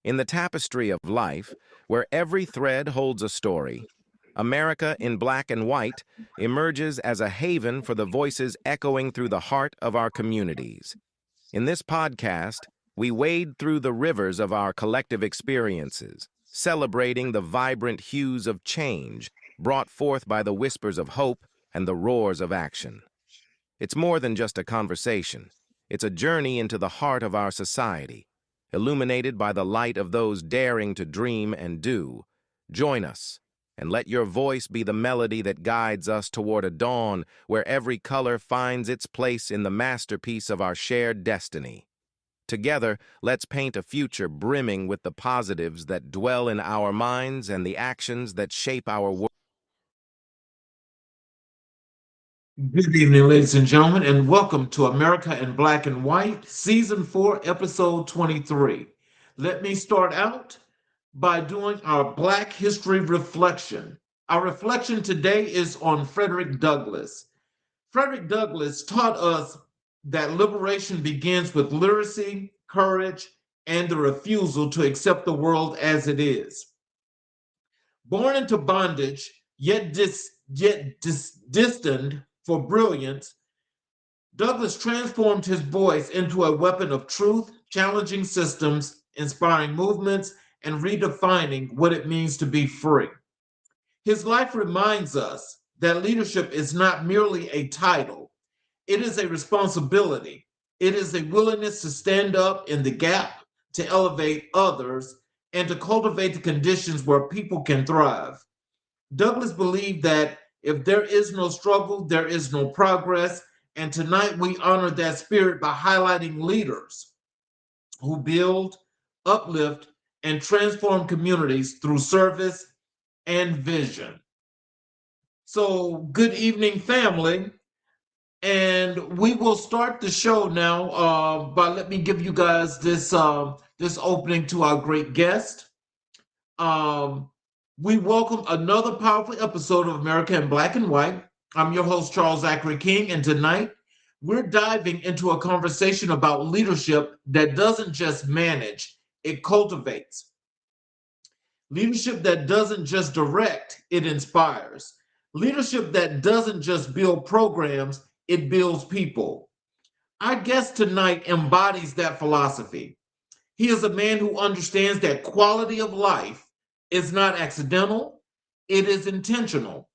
In the tapestry of life, where every thread holds a story, America in Black and White emerges as a haven for the voices echoing through the heart of our communities. In this podcast, we wade through the rivers of our collective experiences, celebrating the vibrant hues of change brought forth by the whispers of hope and the roars of action. It's more than just a conversation. It's a journey into the heart of our society, illuminated by the light of those daring to dream and do. Join us, and let your voice be the melody that guides us toward a dawn where every color finds its place in the masterpiece of our shared destiny. Together, let's paint a future brimming with the positives that dwell in our minds and the actions that shape our world. Good evening, ladies and gentlemen, and welcome to America in Black and White, Season 4, Episode 23. Let me start out by doing our Black History reflection. Our reflection today is on Frederick Douglass. Frederick Douglass taught us that liberation begins with literacy, courage, and the refusal to accept the world as it is. Born into bondage, yet destined for brilliance, Douglass transformed his voice into a weapon of truth, challenging systems, inspiring movements, and redefining what it means to be free. His life reminds us that leadership is not merely a title, it is a responsibility. It is a willingness to stand up in the gap, to elevate others, and to cultivate the conditions where people can thrive. Douglass believed that if there is no struggle, there is no progress. And tonight we honor that spirit by highlighting leaders who build, uplift, and transform communities through service and vision. So, good evening, family. And we will start the show now by let me give you guys this opening to our great guest. We welcome another powerful episode of America in Black and White. I'm your host, Charles Zachary King, and tonight we're diving into a conversation about leadership that doesn't just manage, it cultivates. Leadership that doesn't just direct, it inspires. Leadership that doesn't just build programs, it builds people. Our guest tonight embodies that philosophy. He is a man who understands that quality of life is not accidental, it is intentional.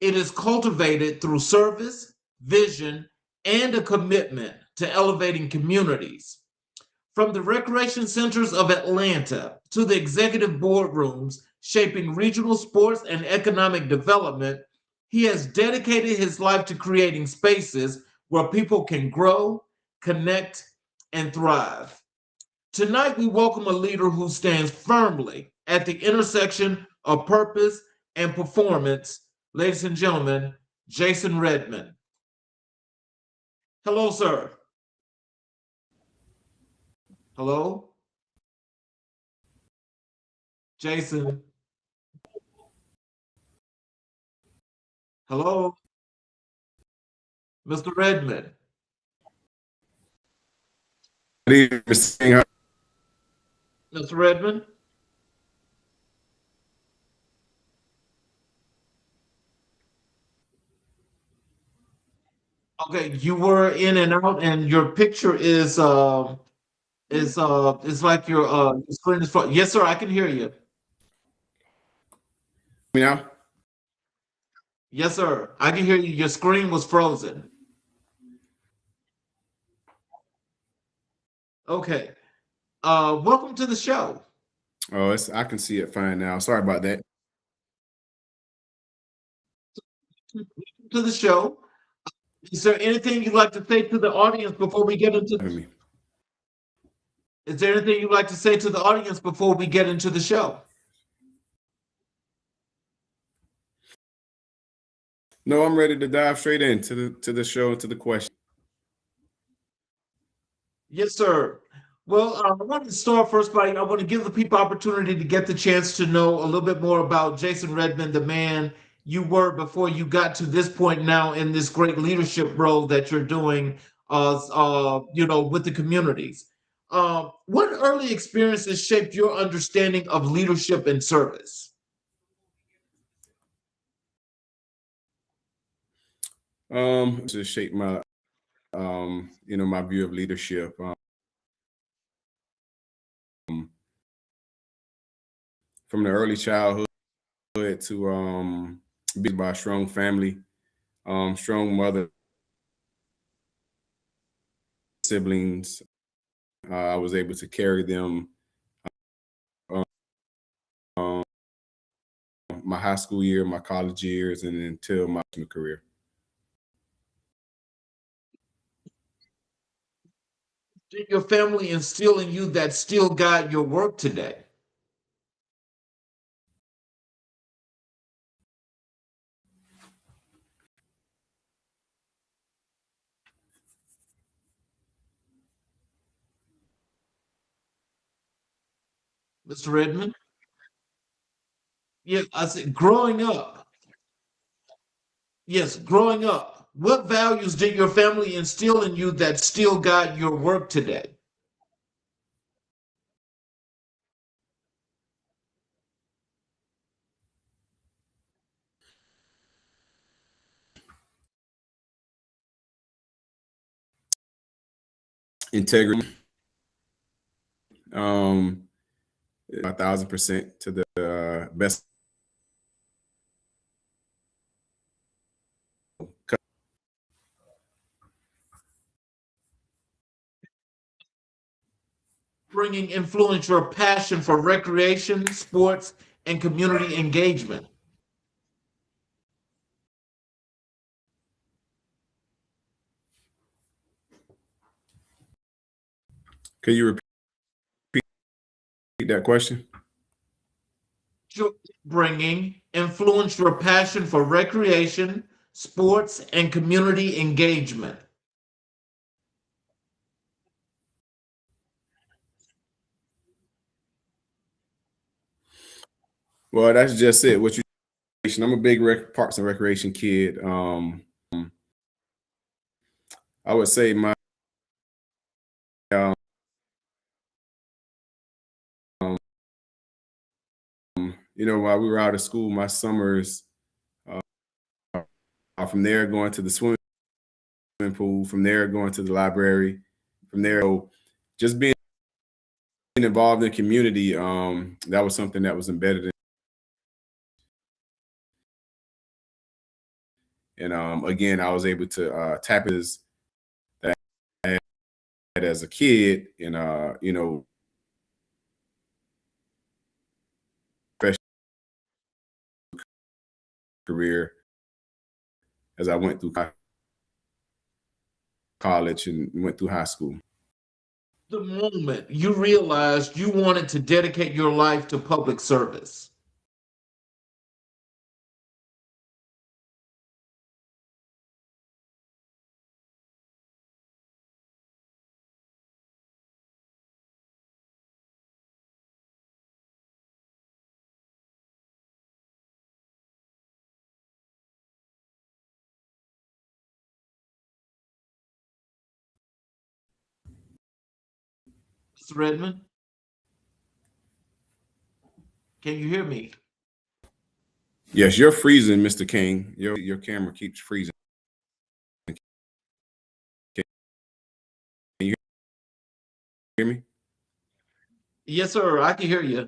It is cultivated through service, vision, and a commitment to elevating communities. From the recreation centers of Atlanta to the executive boardrooms shaping regional sports and economic development, he has dedicated his life to creating spaces where people can grow, connect, and thrive. Tonight, we welcome a leader who stands firmly at the intersection of purpose and performance. Ladies and gentlemen, Jason Redmond. Hello, sir. Hello? Jason. Hello? Mr. Redmond. Mr. Redmond? Okay, you were in and out, and your picture is it's like your screen is frozen. Yes, sir, I can hear you. Me now? Yes, sir, I can hear you. Your screen was frozen. Okay. Welcome to the show. Oh, I can see it fine now. Sorry about that. To the show. Is there anything you'd like to say to the audience before we get into Me. Is there anything you'd like to say to the audience before we get into the show? No, I'm ready to dive straight into the show and to the question. Yes, sir. Well, I want to start first by I want to give the people opportunity to get the chance to know a little bit more about Jason Redmond, the man you were before you got to this point now in this great leadership role that you're doing, with the communities. What early experiences shaped your understanding of leadership and service? To shape my my view of leadership. From the early childhood to be by a strong family, strong mother, siblings. I was able to carry them um, my high school year, my college years, and until my career. Did your family instill in you that still guide your work today? Mr. Redmond? Yeah, I said growing up. Yes, growing up. What values did your family instill in you that still guide your work today? Integrity, um, 1,000% to the best. Bringing influence your passion for recreation, sports, and community engagement. Can you repeat that question? Bringing influence your passion for recreation, sports, and community engagement. Well, that's just it. What you? I'm a big parks and recreation kid. I would say my um, while we were out of school, my summers from there going to the swimming pool, from there going to the library, from there just being involved in community. That was something that was embedded in, and again, I was able to tap into that as a kid, and professional career as I went through college and went through high school. The moment you realized you wanted to dedicate your life to public service. Mr. Redmond, can you hear me? Yes, you're freezing, Mr. King. Your camera keeps freezing. Can you hear me? Yes, sir, I can hear you.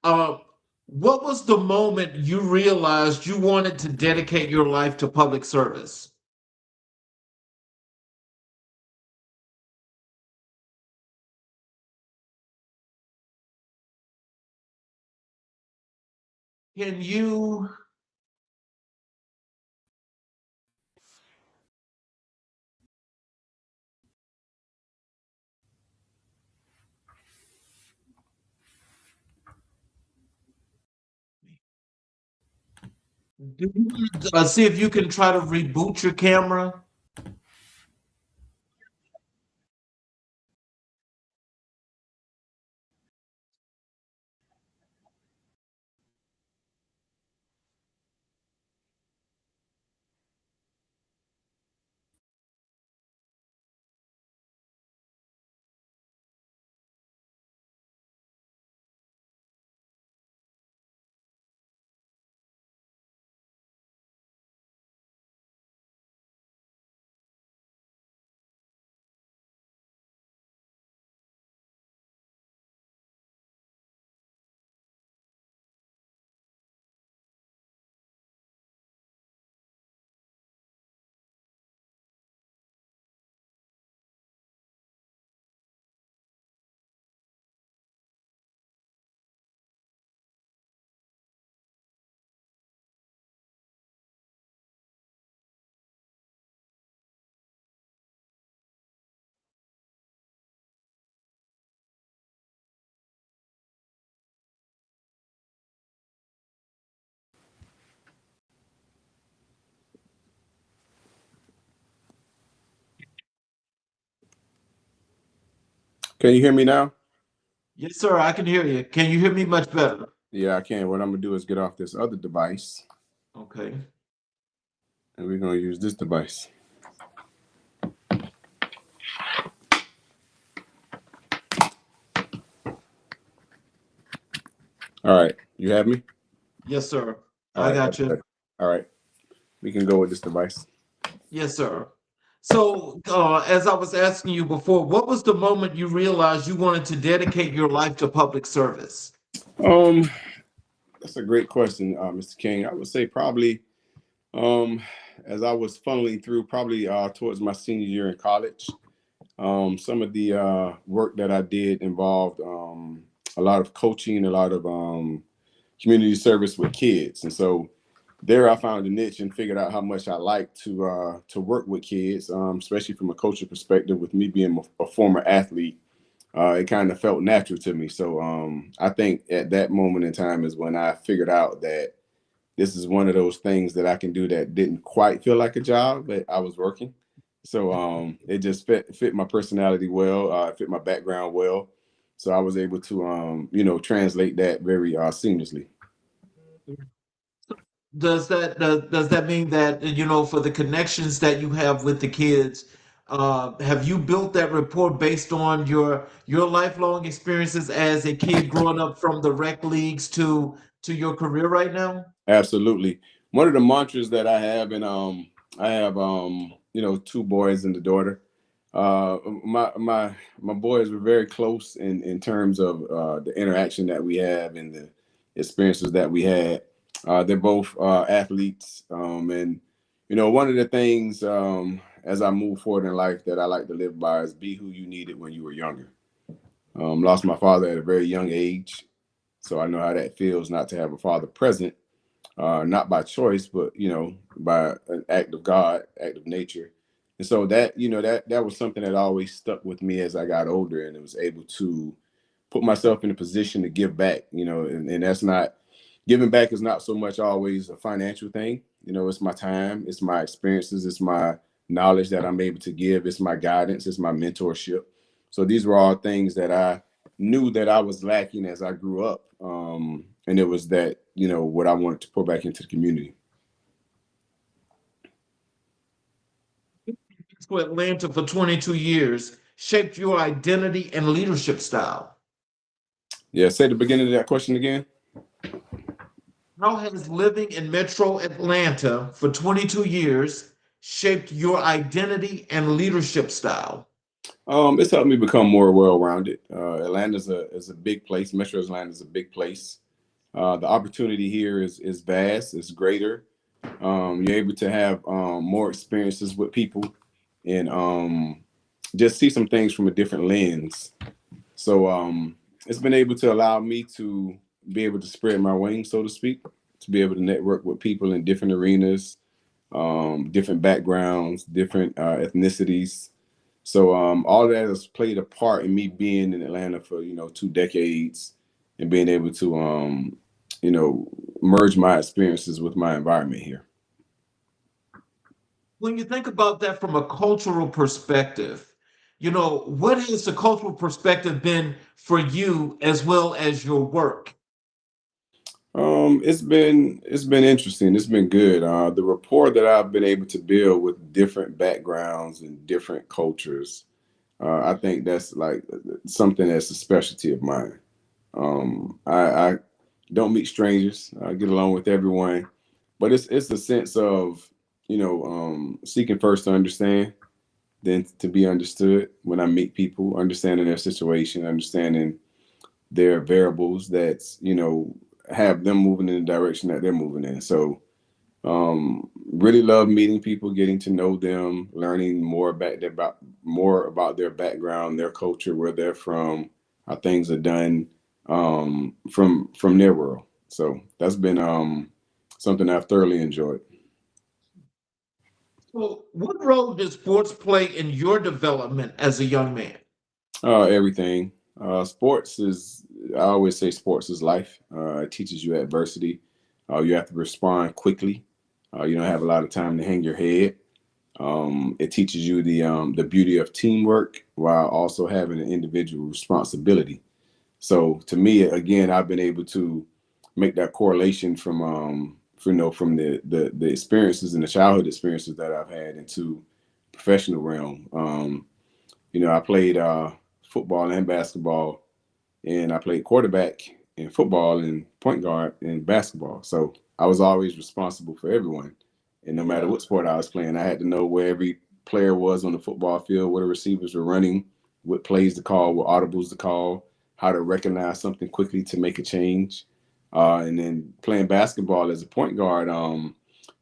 Uh, what was the moment you realized you wanted to dedicate your life to public service? Can you see if you can try to reboot your camera? Can you hear me now? Yes, sir, I can hear you. Can you hear me much better? Yeah, I can. What I'm gonna do is get off this other device, Okay. and we're gonna use this device. All right, you have me? Yes, sir. All I right, got you. all right. We can go with this device. Yes, sir. So, as I was asking you before, what was the moment you realized you wanted to dedicate your life to public service? Um, that's a great question, Mr. King. I would say probably um, as I was funneling through, probably towards my senior year in college. Some of the work that I did involved a lot of coaching, a lot of community service with kids, and so there I found a niche and figured out how much I like to work with kids, especially from a coaching perspective. With me being a former athlete, it kind of felt natural to me. So I think at that moment in time is when I figured out that this is one of those things that I can do that didn't quite feel like a job, but I was working. So it just fit my personality well, fit my background well. So I was able to translate that very seamlessly. Does that mean that, for the connections that you have with the kids, have you built that rapport based on your lifelong experiences as a kid growing up from the rec leagues to your career right now? Absolutely. One of the mantras that I have, and I have two boys and a daughter. My boys were very close in terms of the interaction that we have and the experiences that we had. They're both athletes, and one of the things as I move forward in life that I like to live by is be who you needed when you were younger. Lost my father at a very young age, so I know how that feels not to have a father present, not by choice, but by an act of God, act of nature. And so that was something that always stuck with me as I got older, and it was able to put myself in a position to give back. And that's not giving back is not so much always a financial thing. It's my time, it's my experiences, it's my knowledge that I'm able to give, it's my guidance, it's my mentorship. So these were all things that I knew that I was lacking as I grew up. And it was that, what I wanted to pour back into the community. To Atlanta for 22 years shaped your identity and leadership style. Yeah, say the beginning of that question again. How has living in Metro Atlanta for 22 years shaped your identity and leadership style? It's helped me become more well-rounded. Atlanta is a big place. Metro Atlanta is a big place. The opportunity here is vast. It's greater. You're able to have more experiences with people and just see some things from a different lens. So it's been able to allow me to be able to spread my wings, so to speak, to be able to network with people in different arenas, different backgrounds, different ethnicities. So all that has played a part in me being in Atlanta for 2 decades and being able to merge my experiences with my environment here. When you think about that from a cultural perspective, what has the cultural perspective been for you as well as your work? It's been interesting. It's been good. The rapport that I've been able to build with different backgrounds and different cultures, I think that's like something that's a specialty of mine. I don't meet strangers. I get along with everyone, but it's a sense of seeking first to understand, then to be understood. When I meet people, understanding their situation, understanding their variables that's have them moving in the direction that they're moving in. So really love meeting people, getting to know them, learning more about their background, their culture, where they're from, how things are done from their world. So that's been something I've thoroughly enjoyed. So, what role did sports play in your development as a young man? Everything. Sports is, I always say sports is life. It teaches you adversity. You have to respond quickly. You don't have a lot of time to hang your head. It teaches you the beauty of teamwork while also having an individual responsibility. So to me, again, I've been able to make that correlation from the experiences and the childhood experiences that I've had into professional realm. I played football and basketball, and I played quarterback in football and point guard in basketball. So I was always responsible for everyone. And no matter what sport I was playing, I had to know where every player was on the football field, where the receivers were running, what plays to call, what audibles to call, how to recognize something quickly to make a change. And then playing basketball as a point guard,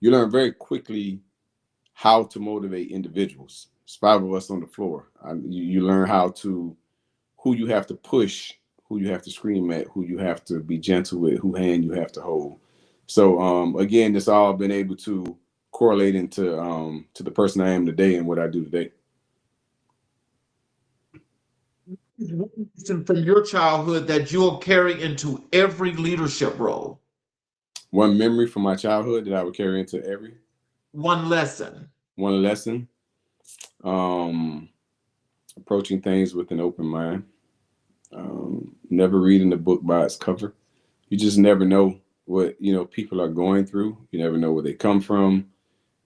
you learn very quickly how to motivate individuals. There's five of us on the floor. You learn who you have to push, who you have to scream at, who you have to be gentle with, who hand you have to hold. So again, it's all been able to correlate into to the person I am today and what I do today. From your childhood that you'll carry into every leadership role? One memory from my childhood that I would carry into every One lesson. one lesson. Approaching things with an open mind. Never reading the book by its cover. You just never know what people are going through. You never know where they come from,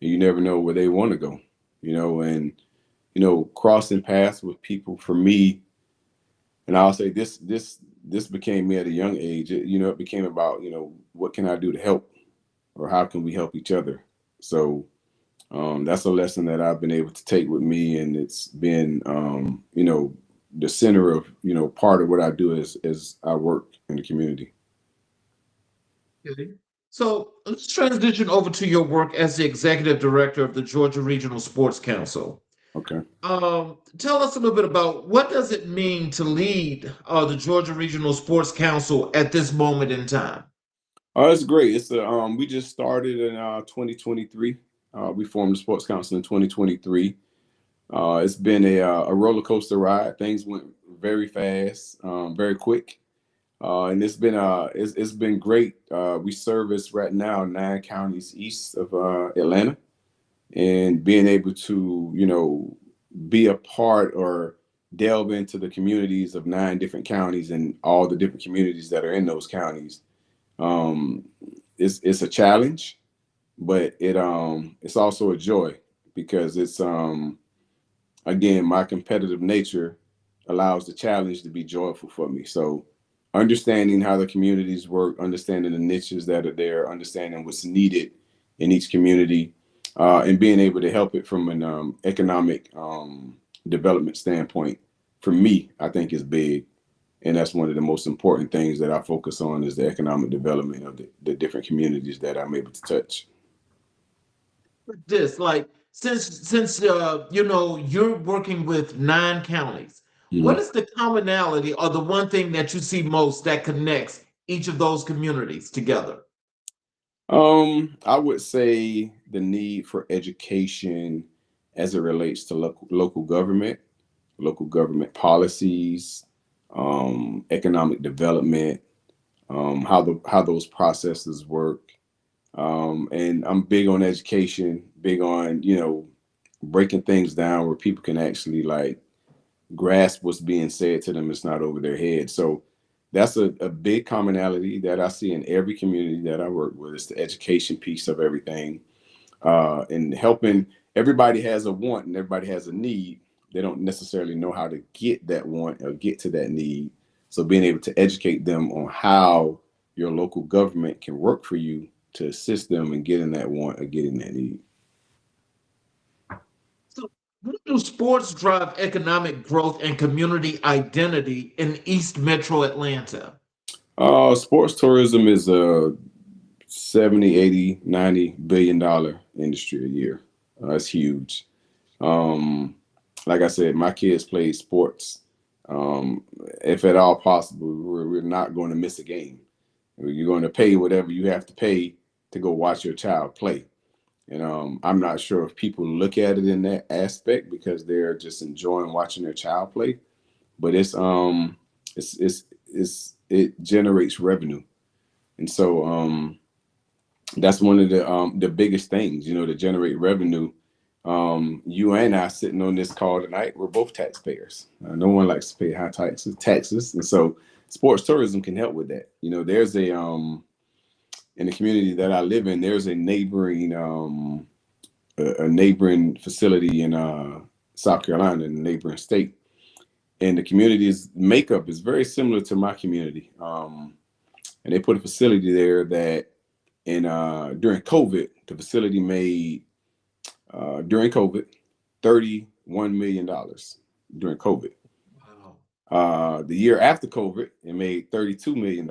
and you never know where they want to go. And crossing paths with people for me, and I'll say this became me at a young age. It became about what can I do to help, or how can we help each other. So that's a lesson that I've been able to take with me, and it's been the center of part of what I do as I work in the community. Okay. So let's transition over to your work as the executive director of the Georgia Regional Sports Council. Okay. Tell us a little bit about what does it mean to lead the Georgia Regional Sports Council at this moment in time? Oh, it's great. It's we just started in 2023. We formed the Sports Council in 2023. It's been a roller coaster ride. Things went very fast, very quick, and it's been great. We service right now 9 counties east of Atlanta, and being able to be a part or delve into the communities of 9 different counties and all the different communities that are in those counties. Um, it's a challenge, but it's also a joy because it's again, my competitive nature allows the challenge to be joyful for me. So understanding how the communities work, understanding the niches that are there, understanding what's needed in each community, and being able to help it from an economic development standpoint, for me, I think is big. And that's one of the most important things that I focus on is the economic development of the different communities that I'm able to touch. This like since you're working with 9 counties, what Mhm. is the commonality or the one thing that you see most that connects each of those communities together? I would say the need for education as it relates to local government policies, economic development, how those processes work. And I'm big on education, big on breaking things down where people can actually like grasp what's being said to them. It's not over their head. So that's a big commonality that I see in every community that I work with. It's the education piece of everything, and helping. Everybody has a want and everybody has a need. They don't necessarily know how to get that want or get to that need. So being able to educate them on how your local government can work for you to assist them in getting that want or getting that need. So, how do sports drive economic growth and community identity in East Metro Atlanta? Sports tourism is a 70, 80, 90 billion dollar industry a year. That's huge. Um, like I said, my kids play sports. If at all possible, we're not going to miss a game. You're going to pay whatever you have to pay to go watch your child play. And I'm not sure if people look at it in that aspect because they're just enjoying watching their child play. But it generates revenue, and so that's one of the biggest things, to generate revenue. You and I sitting on this call tonight, we're both taxpayers. No one likes to pay high taxes, and so sports tourism can help with that. There's in the community that I live in, there's a neighboring facility in South Carolina, in the neighboring state, and the community's makeup is very similar to my community. And they put a facility there that, during COVID, the facility made during COVID $31 million during COVID. Wow. The year after COVID, it made $32 million.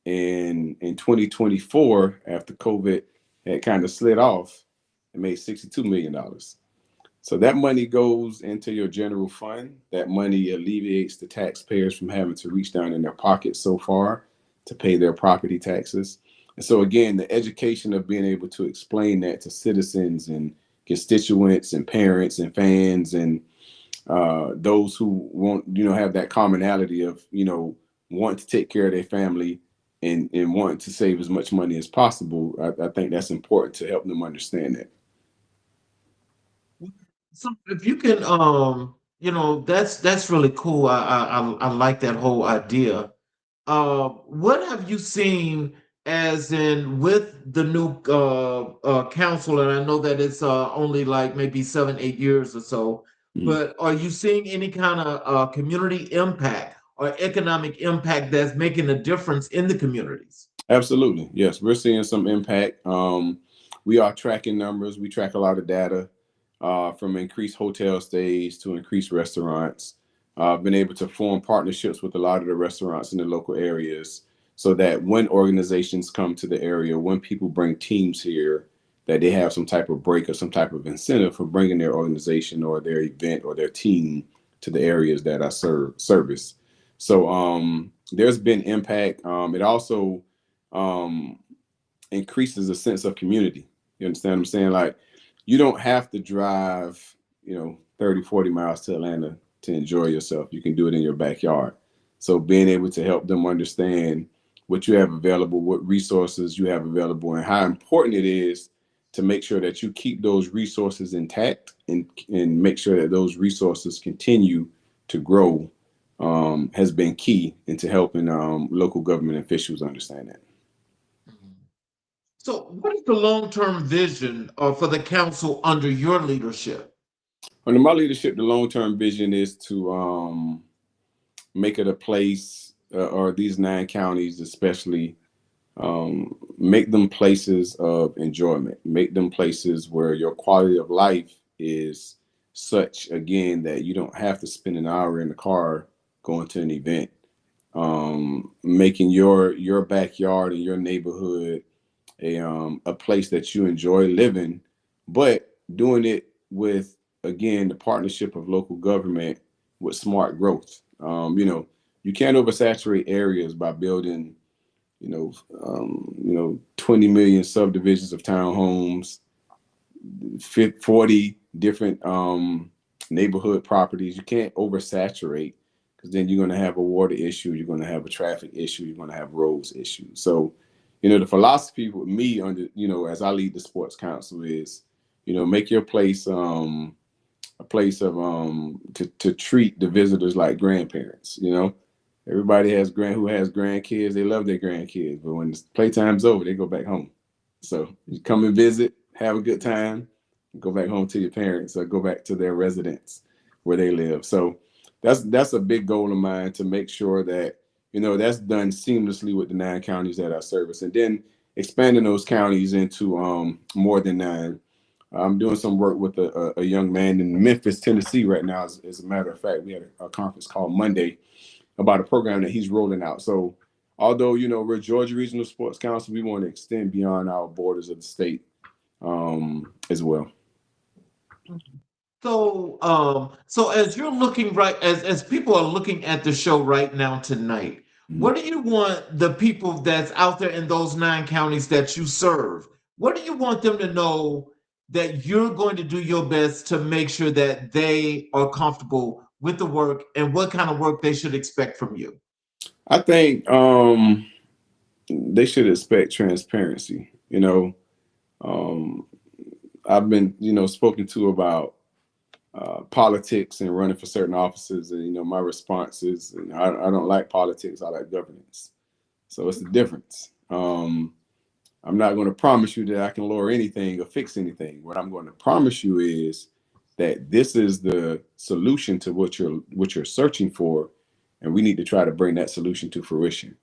And in 2024, after COVID had kind of slid off, it made $62 million. So that money goes into your general fund. That money alleviates the taxpayers from having to reach down in their pockets so far to pay their property taxes. And so again, the education of being able to explain that to citizens and constituents and parents and fans and those who want, have that commonality of, want to take care of their family and want to save as much money as possible. I think that's important to help them understand that. So if you can, that's really cool. I like that whole idea. What have you seen as in with the new council? And I know that it's only like maybe 7, 8 years or so, but are you seeing any kind of community impact or economic impact that's making a difference in the communities? Absolutely. Yes, we're seeing some impact. We are tracking numbers. We track a lot of data from increased hotel stays to increased restaurants. Been able to form partnerships with a lot of the restaurants in the local areas so that when organizations come to the area, when people bring teams here, that they have some type of break or some type of incentive for bringing their organization or their event or their team to the areas that I service. So there's been impact. It also increases a sense of community. You understand what I'm saying? Like, you don't have to drive, 30, 40 miles to Atlanta to enjoy yourself. You can do it in your backyard. So being able to help them understand what you have available, what resources you have available, and how important it is to make sure that you keep those resources intact and make sure that those resources continue to grow has been key into helping local government officials understand that. So, what is the long-term vision for the council under your leadership? Under my leadership, the long-term vision is to make it a place, or these 9 counties especially, make them places of enjoyment, make them places where your quality of life is such, again, that you don't have to spend an hour in the car going to an event. Making your backyard and your neighborhood a place that you enjoy living, but doing it with, again, the partnership of local government with smart growth. You can't oversaturate areas by building 20 million subdivisions of townhomes, 40 different neighborhood properties. You can't oversaturate, because then you're going to have a water issue, you're going to have a traffic issue, you're going to have roads issues. So, the philosophy with me as I lead the sports council is, make your place a place of to treat the visitors like grandparents. Everybody who has grandkids, they love their grandkids, but when the playtime's over, they go back home. So you come and visit, have a good time, go back home to your parents or go back to their residence where they live. So that's a big goal of mine, to make sure that that's done seamlessly with the 9 counties that I service, and then expanding those counties into more than 9. I'm doing some work with a young man in Memphis, Tennessee right now. As a matter of fact, we had a conference call Monday about a program that he's rolling out. So although, we're Georgia Regional Sports Council, we want to extend beyond our borders of the state as well. So as you're looking as people are looking at the show right now tonight, what do you want the people that's out there in those 9 counties that you serve? What do you want them to know that you're going to do your best to make sure that they are comfortable with the work, and what kind of work they should expect from you? I think they should expect transparency. Um, I've been, spoken to about politics and running for certain offices, and my response is, I don't like politics. I like governance. So it's the difference. I'm not going to promise you that I can lower anything or fix anything. What I'm going to promise you is that this is the solution to what you're searching for, and we need to try to bring that solution to fruition.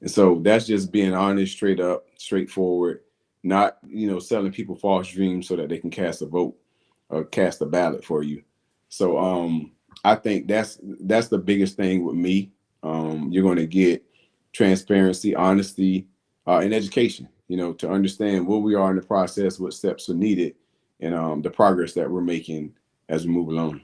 And so that's just being honest, straight up, straightforward, not selling people false dreams so that they can cast a vote or cast a ballot for you. So I think that's the biggest thing with me. You're going to get transparency, honesty, and education. To understand where we are in the process, what steps are needed, and the progress that we're making as we move along.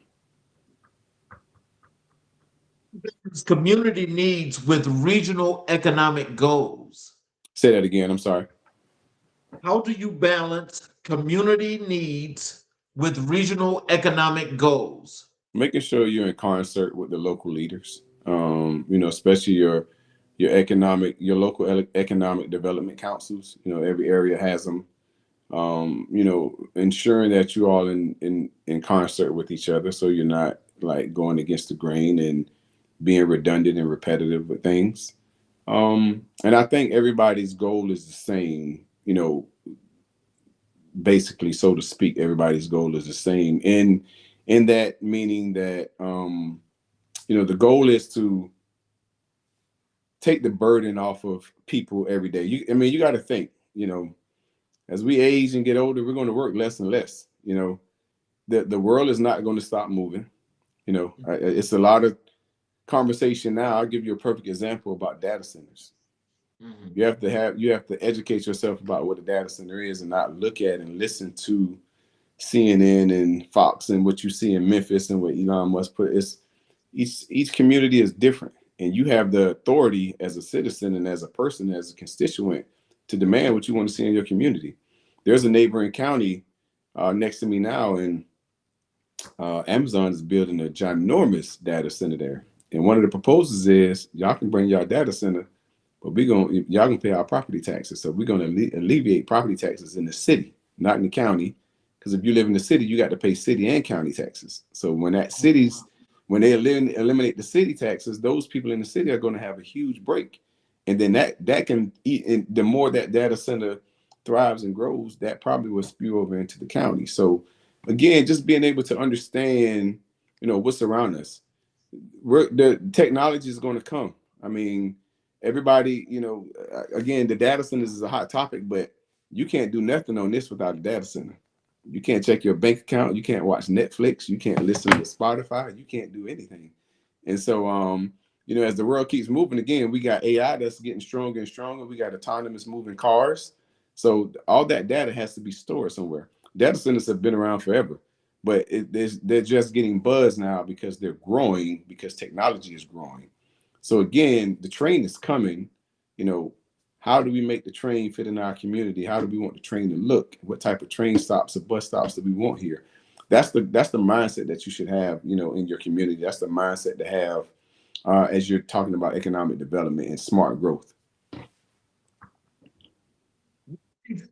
Community needs with regional economic goals. Say that again. I'm sorry. How do you balance community needs with regional economic goals? Making sure you're in concert with the local leaders, especially your local economic development councils. Every area has them. Ensuring that you're all in concert with each other, so you're not like going against the grain and being redundant and repetitive with things. And I think everybody's goal is the same, basically, so to speak. Everybody's goal is the same in that meaning that the goal is to take the burden off of people every day. You got to think, as we age and get older, we're going to work less and less. The world is not going to stop moving. It's a lot of conversation now. I'll give you a perfect example about data centers. Mm-hmm. You have to educate yourself about what a data center is, and not look at and listen to CNN and Fox and what you see in Memphis and what Elon Musk put. Each community is different, and you have the authority as a citizen and as a person, as a constituent, to demand what you want to see in your community. There's a neighboring county next to me now, and Amazon is building a ginormous data center there. And one of the proposals is, y'all can bring y'all data center, but y'all can pay our property taxes. So we're going to alleviate property taxes in the city, not in the county. Because if you live in the city, you got to pay city and county taxes. So when they eliminate the city taxes, those people in the city are going to have a huge break. And then that can eat, and the more that data center thrives and grows, that probably will spew over into the county. So again, just being able to understand, what's around us. The technology is going to come. I mean, everybody, again, the data centers is a hot topic, but you can't do nothing on this without a data center. You can't check your bank account. You can't watch Netflix. You can't listen to Spotify. You can't do anything. And so, as the world keeps moving, again, we got AI that's getting stronger and stronger. We got autonomous moving cars. So all that data has to be stored somewhere. Data centers have been around forever, but they're just getting buzz now because they're growing, because technology is growing. So again, the train is coming. How do we make the train fit in our community? How do we want the train to look? What type of train stops or bus stops do we want here? That's the mindset that you should have, in your community. That's the mindset to have as you're talking about economic development and smart growth.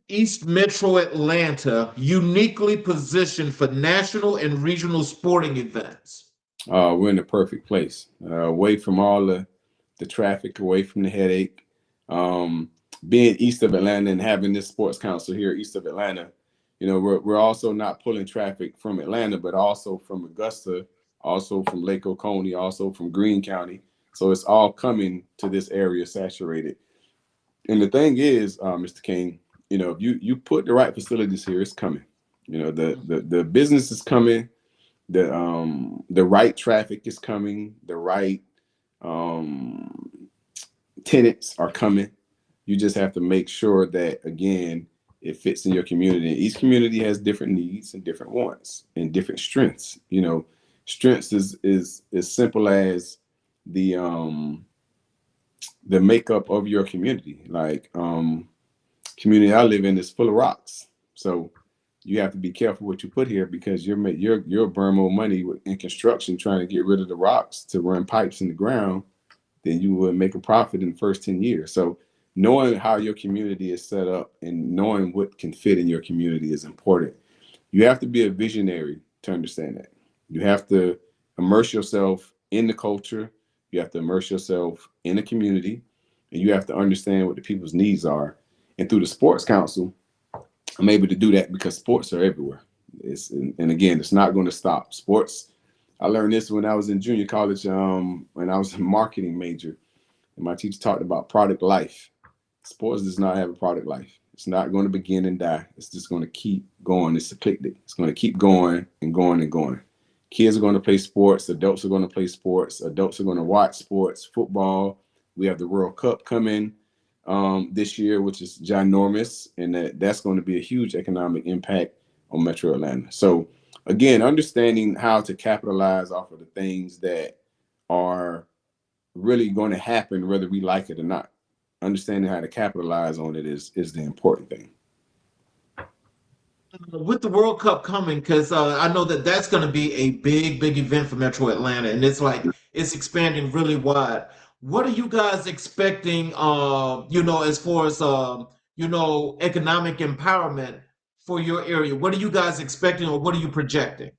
East Metro Atlanta uniquely positioned for national and regional sporting events? We're in the perfect place, away from all the traffic, away from the headache. Being east of Atlanta and having this sports council here east of Atlanta, we're also not pulling traffic from Atlanta, but also from Augusta, also from Lake Oconee, also from Greene County. So it's all coming to this area saturated. And the thing is, Mr. King, if you put the right facilities here, it's coming. The business is coming, the right traffic is coming, the right tenants are coming. You just have to make sure that, again, it fits in your community. Each community has different needs and different wants and different strengths. Strengths is as simple as the makeup of your community. Like community I live in is full of rocks, so you have to be careful what you put here, because you'll burn more money in construction trying to get rid of the rocks to run pipes in the ground than you would make a profit in the first 10 years. So knowing how your community is set up and knowing what can fit in your community is important. You have to be a visionary to understand that. You have to immerse yourself in the culture. You have to immerse yourself in the community, and you have to understand what the people's needs are. And through the Sports Council, I'm able to do that because sports are everywhere. And again, it's not going to stop. Sports, I learned this when I was in junior college, when I was a marketing major, and my teacher talked about product life. Sports does not have a product life. It's not going to begin and die. It's just going to keep going. It's cyclic. It's going to keep going and going and going. Kids are going to play sports. Adults are going to play sports. Adults are going to watch sports, football. We have the World Cup coming this year, which is ginormous, and that's going to be a huge economic impact on Metro Atlanta. So again, understanding how to capitalize off of the things that are really going to happen, whether we like it or not. Understanding how to capitalize on it is the important thing. With the World Cup coming, because I know that that's going to be a big event for Metro Atlanta, and it's expanding really wide. What are you guys expecting, as far as, economic empowerment for your area? What are you guys expecting, or what are you projecting?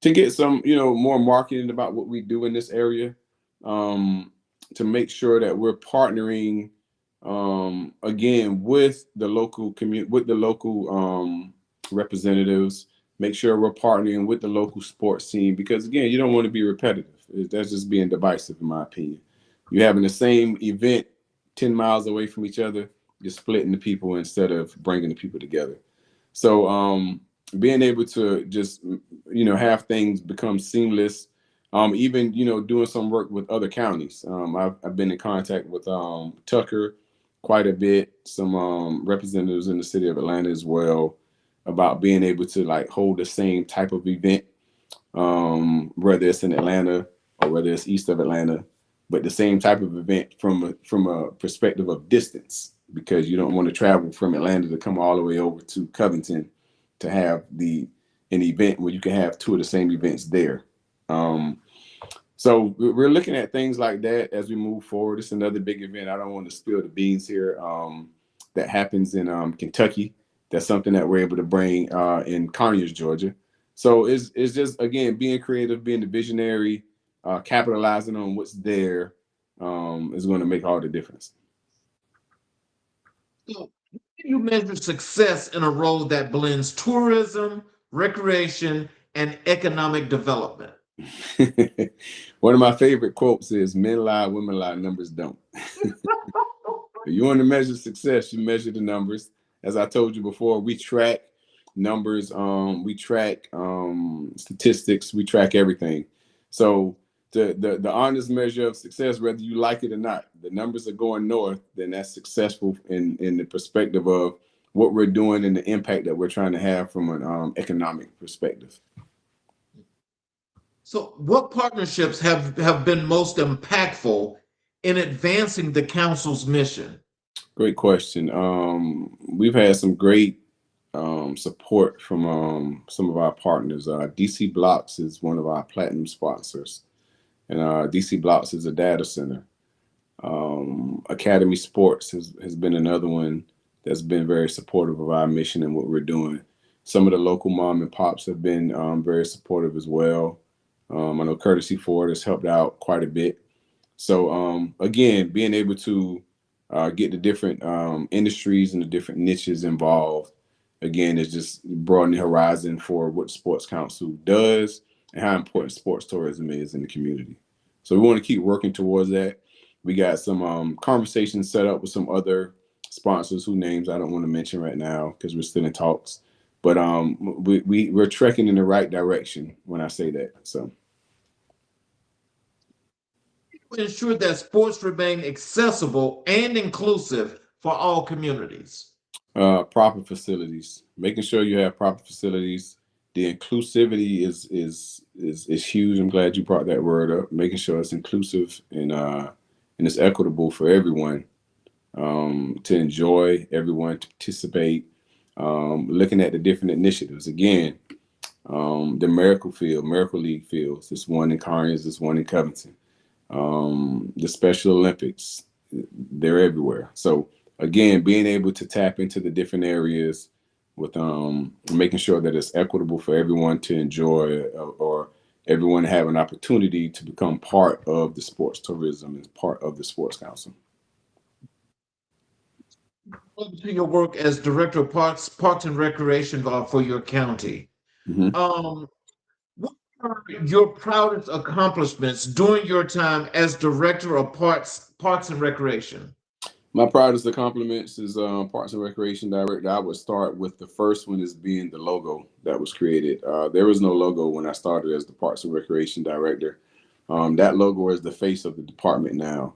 To get some, more marketing about what we do in this area, to make sure that we're partnering, again, with the local community, with the local representatives, make sure we're partnering with the local sports scene, because again, you don't want to be repetitive. That's just being divisive, in my opinion. You're having the same event 10 miles away from each other, you're splitting the people instead of bringing the people together. So being able to just, have things become seamless, even, doing some work with other counties. I've been in contact with Tucker quite a bit, some representatives in the city of Atlanta as well, about being able to like hold the same type of event, whether it's in Atlanta or whether it's east of Atlanta, but the same type of event from a perspective of distance, because you don't want to travel from Atlanta to come all the way over to Covington to have an event where you can have two of the same events there. So we're looking at things like that as we move forward. It's another big event. I don't want to spill the beans here. That happens in Kentucky. That's something that we're able to bring in Conyers, Georgia. So it's just, again, being creative, being the visionary, capitalizing on what's there is going to make all the difference. So, how do you measure success in a role that blends tourism, recreation, and economic development? One of my favorite quotes is, "Men lie, women lie, numbers don't." If you want to measure success, you measure the numbers. As I told you before, we track numbers, we track statistics, we track everything. So the honest measure of success, whether you like it or not, the numbers are going north, then that's successful in the perspective of what we're doing and the impact that we're trying to have from an economic perspective. So, what partnerships have been most impactful in advancing the council's mission? Great question. We've had some great support from some of our partners. DC Blocks is one of our platinum sponsors, and DC Blocks is a data center. Academy Sports has been another one that's been very supportive of our mission and what we're doing. Some of the local mom and pops have been very supportive as well. I know Courtesy Ford has helped out quite a bit. So again, being able to get the different industries and the different niches involved, again, is just broadening the horizon for what Sports Council does and how important sports tourism is in the community. So we want to keep working towards that. We got some conversations set up with some other sponsors whose names I don't want to mention right now because we're still in talks. But we're trekking in the right direction when I say that. So Ensure that sports remain accessible and inclusive for all communities. Proper facilities, making sure you have proper facilities. The inclusivity is huge. I'm glad you brought that word up. Making sure it's inclusive and it's equitable for everyone to enjoy, everyone to participate. Looking at the different initiatives again. The Miracle League fields. This one in Conyers, this one in Covington. The Special Olympics, they're everywhere. So again, being able to tap into the different areas with making sure that it's equitable for everyone to enjoy, or everyone to have an opportunity to become part of the sports tourism and part of the sports council. To your work as director of Parks and Recreation for your county. Mm-hmm. What are your proudest accomplishments during your time as director of Parks and Recreation? My proudest accomplishments is Parks and Recreation Director. I would start with the first one as being the logo that was created. There was no logo when I started as the Parks and Recreation Director. That logo is the face of the department now.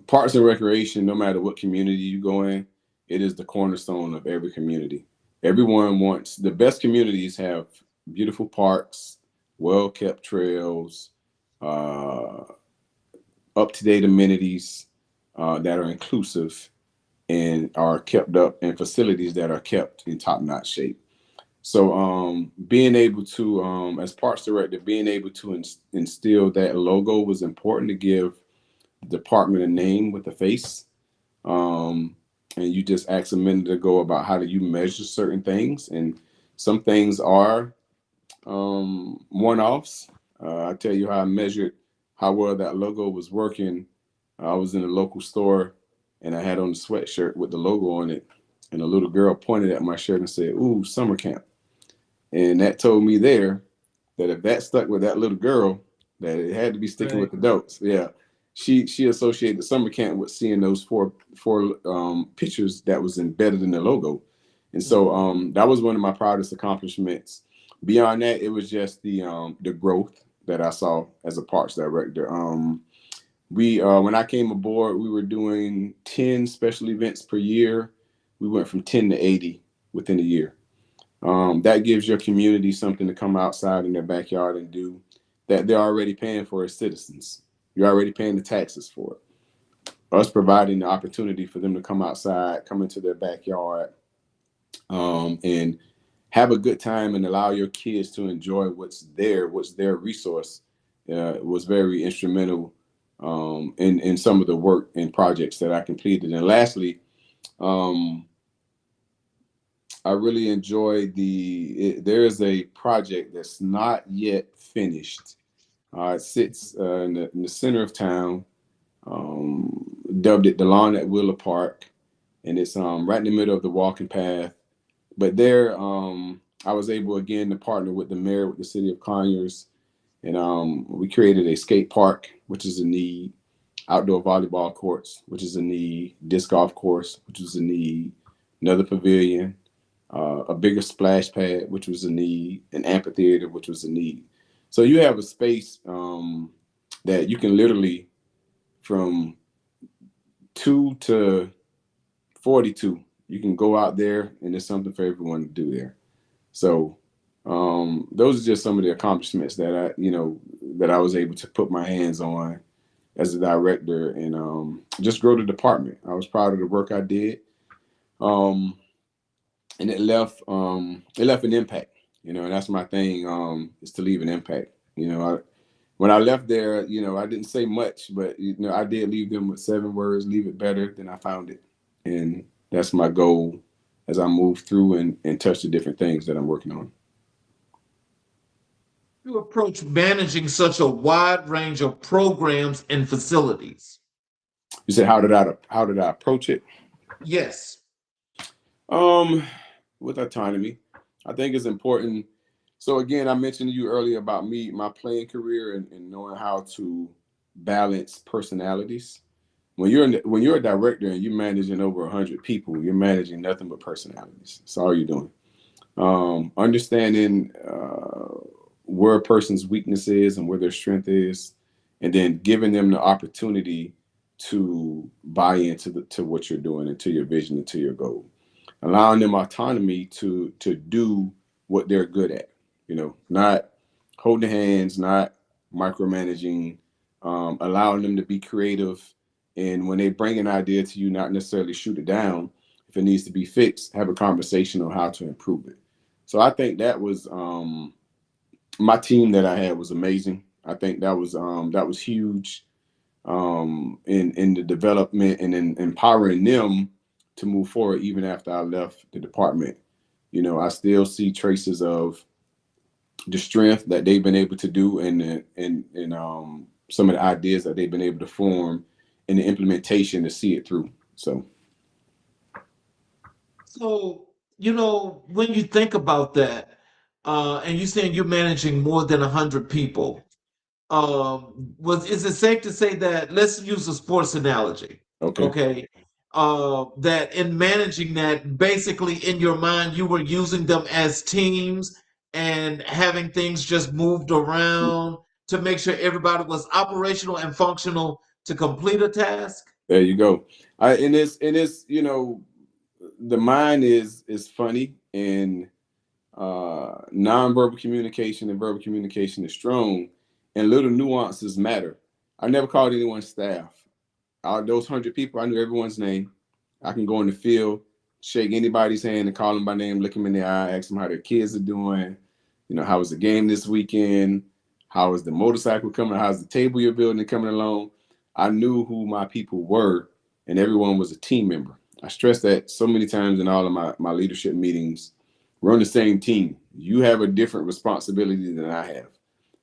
Parks and Recreation, no matter what community you go in, it is the cornerstone of every community. Everyone wants, the best communities have beautiful parks, well-kept trails, up-to-date amenities that are inclusive and are kept up, and facilities that are kept in top-notch shape. So being able to, as Parks Director, being able to instill that logo was important to give the department a name with a face. And you just asked a minute ago about how do you measure certain things, and some things are one-offs. I tell you how I measured how well that logo was working. I was in a local store and I had on a sweatshirt with the logo on it, and a little girl pointed at my shirt and said, "Ooh, summer camp." And that told me there that if that stuck with that little girl, that it had to be sticking with adults. Yeah. She associated summer camp with seeing those four pictures that was embedded in the logo. And so that was one of my proudest accomplishments. Beyond that, it was just the growth that I saw as a parks director. When I came aboard, we were doing 10 special events per year. We went from 10 to 80 within a year. That gives your community something to come outside in their backyard and do that they're already paying for as citizens. You're already paying the taxes for it. Us providing the opportunity for them to come outside, come into their backyard, and have a good time and allow your kids to enjoy what's their resource, was very instrumental in some of the work and projects that I completed. And lastly, I really enjoyed there is a project that's not yet finished. It sits in the center of town, dubbed it the Lawn at Wheeler Park, and it's right in the middle of the walking path. But there, I was able again to partner with the mayor, with the city of Conyers, and we created a skate park, which is a need, outdoor volleyball courts, which is a need, disc golf course, which was a need, another pavilion, a bigger splash pad, which was a need, an amphitheater, which was a need. So you have a space that you can literally, from 2 to 42, you can go out there and there's something for everyone to do there. So those are just some of the accomplishments that I was able to put my hands on as a director, and just grow the department. I was proud of the work I did. And it left an impact, and that's my thing, is to leave an impact. When I left there, I didn't say much, but I did leave them with 7 words: leave it better than I found it. And that's my goal as I move through and touch the different things that I'm working on. You approach managing such a wide range of programs and facilities? You said, how did I approach it? Yes. With autonomy, I think it's important. So again, I mentioned to you earlier about my playing career and knowing how to balance personalities. When you're a director and you're managing over 100 people, you're managing nothing but personalities. That's all you're doing. Understanding where a person's weakness is and where their strength is, and then giving them the opportunity to buy into to what you're doing, and to your vision, and to your goal. Allowing them autonomy to do what they're good at, not holding hands, not micromanaging, allowing them to be creative. And when they bring an idea to you, not necessarily shoot it down. If it needs to be fixed, have a conversation on how to improve it. So I think that was my team that I had was amazing. I think that was huge in the development and in empowering them to move forward even after I left the department. You know, I still see traces of the strength that they've been able to do, and some of the ideas that they've been able to form, and the implementation to see it through. So, when you think about that, and you're saying you're managing more than 100 people, is it safe to say that, let's use a sports analogy, Okay. okay? That in managing that, basically in your mind, you were using them as teams and having things just moved around to make sure everybody was operational and functional to complete a task? There you go. And it's the mind is funny, and nonverbal communication and verbal communication is strong, and little nuances matter. I never called anyone staff. Out of those 100 people, I knew everyone's name. I can go in the field, shake anybody's hand and call them by name, look them in the eye, ask them how their kids are doing. How was the game this weekend? How is the motorcycle coming? How's the table you're building coming along? I knew who my people were, and everyone was a team member. I stress that so many times in all of my leadership meetings. We're on the same team. You have a different responsibility than I have.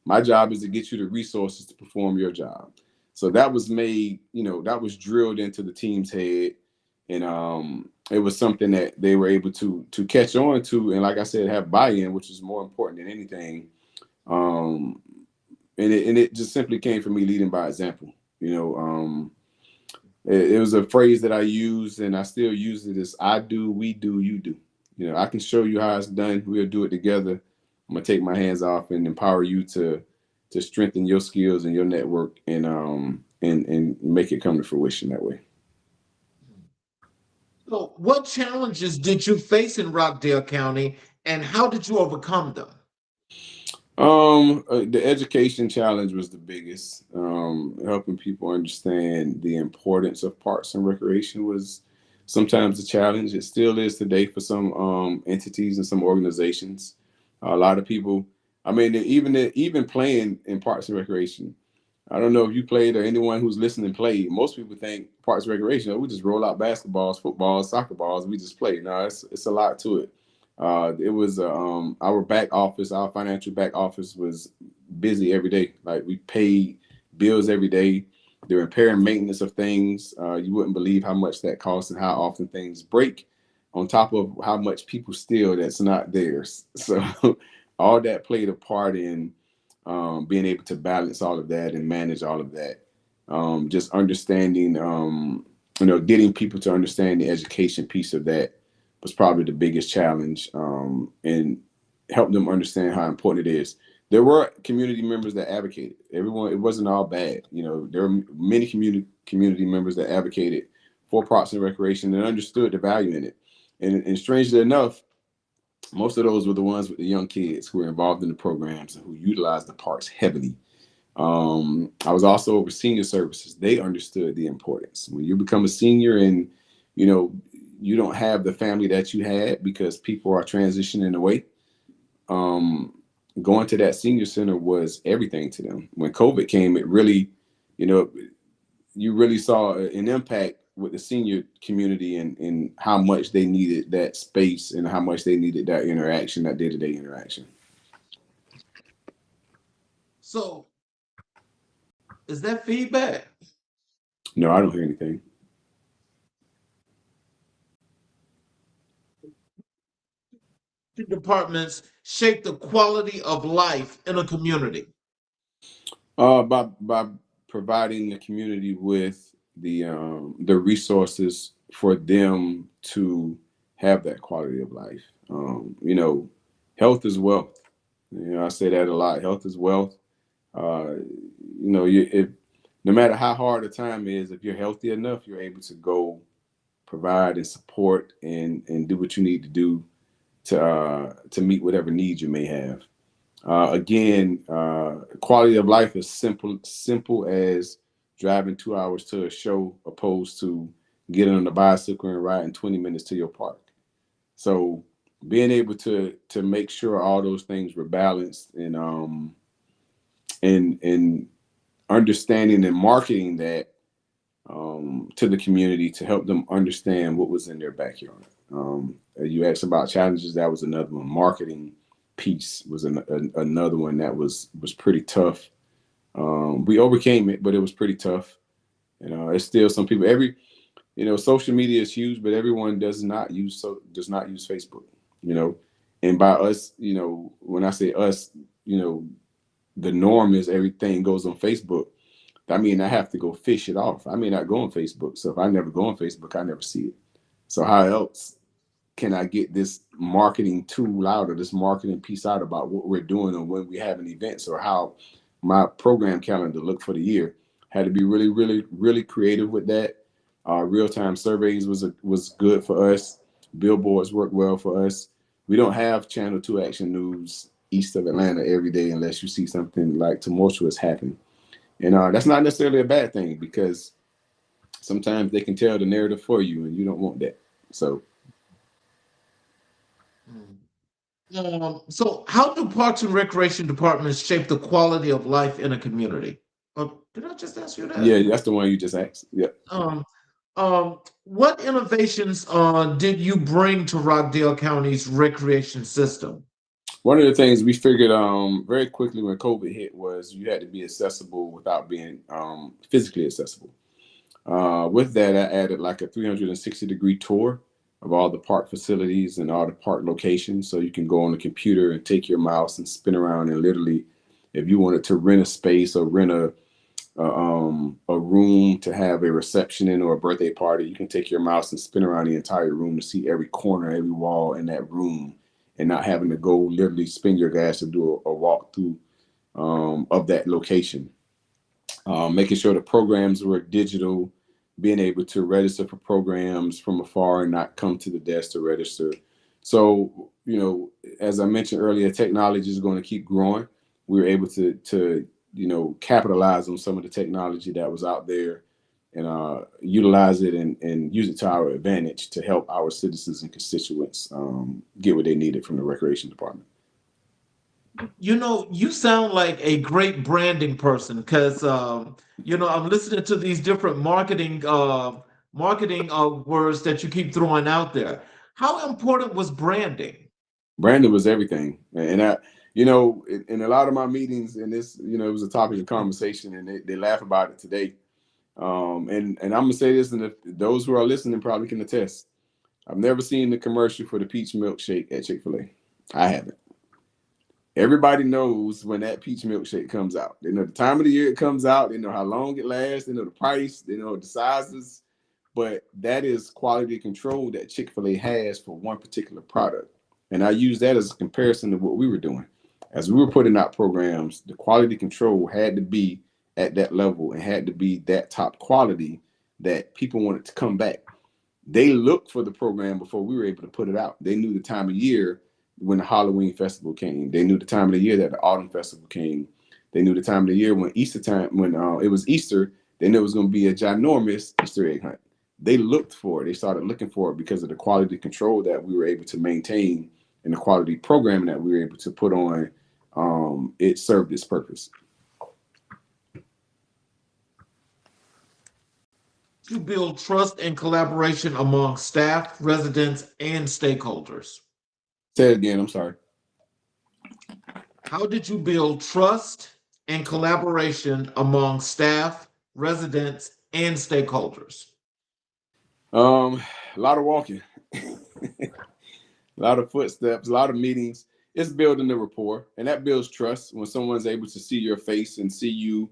My job is to get you the resources to perform your job. So that was made, that was drilled into the team's head, and it was something that they were able to catch on to, and like I said, have buy-in, which is more important than anything. Um, and it just simply came from me leading by example. It was a phrase that I used, and I still use it, as I do, we do, you do. I can show you how it's done. We'll do it together. I'm gonna take my hands off and empower you to strengthen your skills and your network, and make it come to fruition that way. So, what challenges did you face in Rockdale County, and how did you overcome them? The education challenge was the biggest. Helping people understand the importance of parks and recreation was sometimes a challenge. It still is today for some entities and some organizations. A lot of people, I mean, even playing in parks and recreation. I don't know if you played, or anyone who's listening played. Most people think parks and recreation, we just roll out basketballs, footballs, soccer balls, we just play. No, it's a lot to it. It was our back office, our financial back office was busy every day. Like, we paid bills every day. The repair and maintenance of things, you wouldn't believe how much that costs and how often things break, on top of how much people steal that's not theirs. So all that played a part in being able to balance all of that and manage all of that. Just understanding, getting people to understand the education piece of that was probably the biggest challenge, and help them understand how important it is. There were community members that advocated. Everyone, it wasn't all bad. There were many community members that advocated for parks and recreation and understood the value in it. And strangely enough, most of those were the ones with the young kids who were involved in the programs and who utilized the parks heavily. I was also over senior services. They understood the importance. When you become a senior, and you don't have the family that you had because people are transitioning away, going to that senior center was everything to them. When COVID came, it really, you really saw an impact with the senior community, and how much they needed that space and how much they needed that interaction, that day-to-day interaction. So, is that feedback? No, I don't hear anything. Departments shape the quality of life in a community? By providing the community with the resources for them to have that quality of life. Health is wealth. I say that a lot. Health is wealth. If no matter how hard the time is, if you're healthy enough, you're able to go provide and support and do what you need to do to meet whatever needs you may have. Again, quality of life is simple as driving 2 hours to a show, opposed to getting on a bicycle and riding 20 minutes to your park. So being able to make sure all those things were balanced, and understanding and marketing that to the community to help them understand what was in their backyard. You asked about challenges. That was another one. Marketing piece was another one that was pretty tough. We overcame it, but it was pretty tough. It's still some people. Social media is huge, but everyone does not use Facebook. And by us, when I say us, the norm is everything goes on Facebook. I mean, I have to go fish it off. I may not go on Facebook. So if I never go on Facebook, I never see it. So how else can I get this marketing tool out or this marketing piece out about what we're doing or when we have an events or how my program calendar look for the year? Had to be really, really, really creative with that. Real-time surveys was good for us. Billboards work well for us. We don't have Channel 2 Action News east of Atlanta every day unless you see something like tumultuous happen. And that's not necessarily a bad thing because sometimes they can tell the narrative for you and you don't want that. So So how do Parks and Recreation departments shape the quality of life in a community? Did I just ask you that? yeah, that's the one you just asked. Yeah. What innovations did you bring to Rockdale County's recreation system? One of the things we figured very quickly when COVID hit was you had to be accessible without being physically accessible. With that, I added like a 360-degree tour of all the park facilities and all the park locations. So you can go on the computer and take your mouse and spin around and literally, if you wanted to rent a space or rent a room to have a reception in or a birthday party, you can take your mouse and spin around the entire room to see every corner, every wall in that room and not having to go literally spin your gas to do a walkthrough of that location. Making sure the programs were digital, being able to register for programs from afar and not come to the desk to register. So, as I mentioned earlier, technology is going to keep growing. We were able to capitalize on some of the technology that was out there and utilize it and use it to our advantage to help our citizens and constituents get what they needed from the recreation department. You sound like a great branding person because I'm listening to these different marketing words that you keep throwing out there. How important was branding? Brandon was everything. And in a lot of my meetings, and this, it was a topic of conversation, and they laugh about it today. And I'm gonna say this, and those who are listening probably can attest. I've never seen the commercial for the peach milkshake at Chick-fil-A. I haven't. Everybody knows when that peach milkshake comes out. They know the time of the year it comes out. They know how long it lasts. They know the price. They know the sizes. But that is quality control that Chick-fil-A has for one particular product. And I use that as a comparison to what we were doing. As we were putting out programs, the quality control had to be at that level and had to be that top quality that people wanted to come back. They looked for the program before we were able to put it out. They knew the time of year when the Halloween festival came. They knew the time of the year that the autumn festival came. They knew the time of the year when it was Easter, they knew it was going to be a ginormous Easter egg hunt. They looked for it. They started looking for it because of the quality control that we were able to maintain and the quality programming that we were able to put on. It served its purpose. To build trust and collaboration among staff, residents, and stakeholders. Say it again. I'm sorry. How did you build trust and collaboration among staff, residents, and stakeholders? A lot of walking, a lot of footsteps, a lot of meetings. It's building the rapport, and that builds trust when someone's able to see your face and see you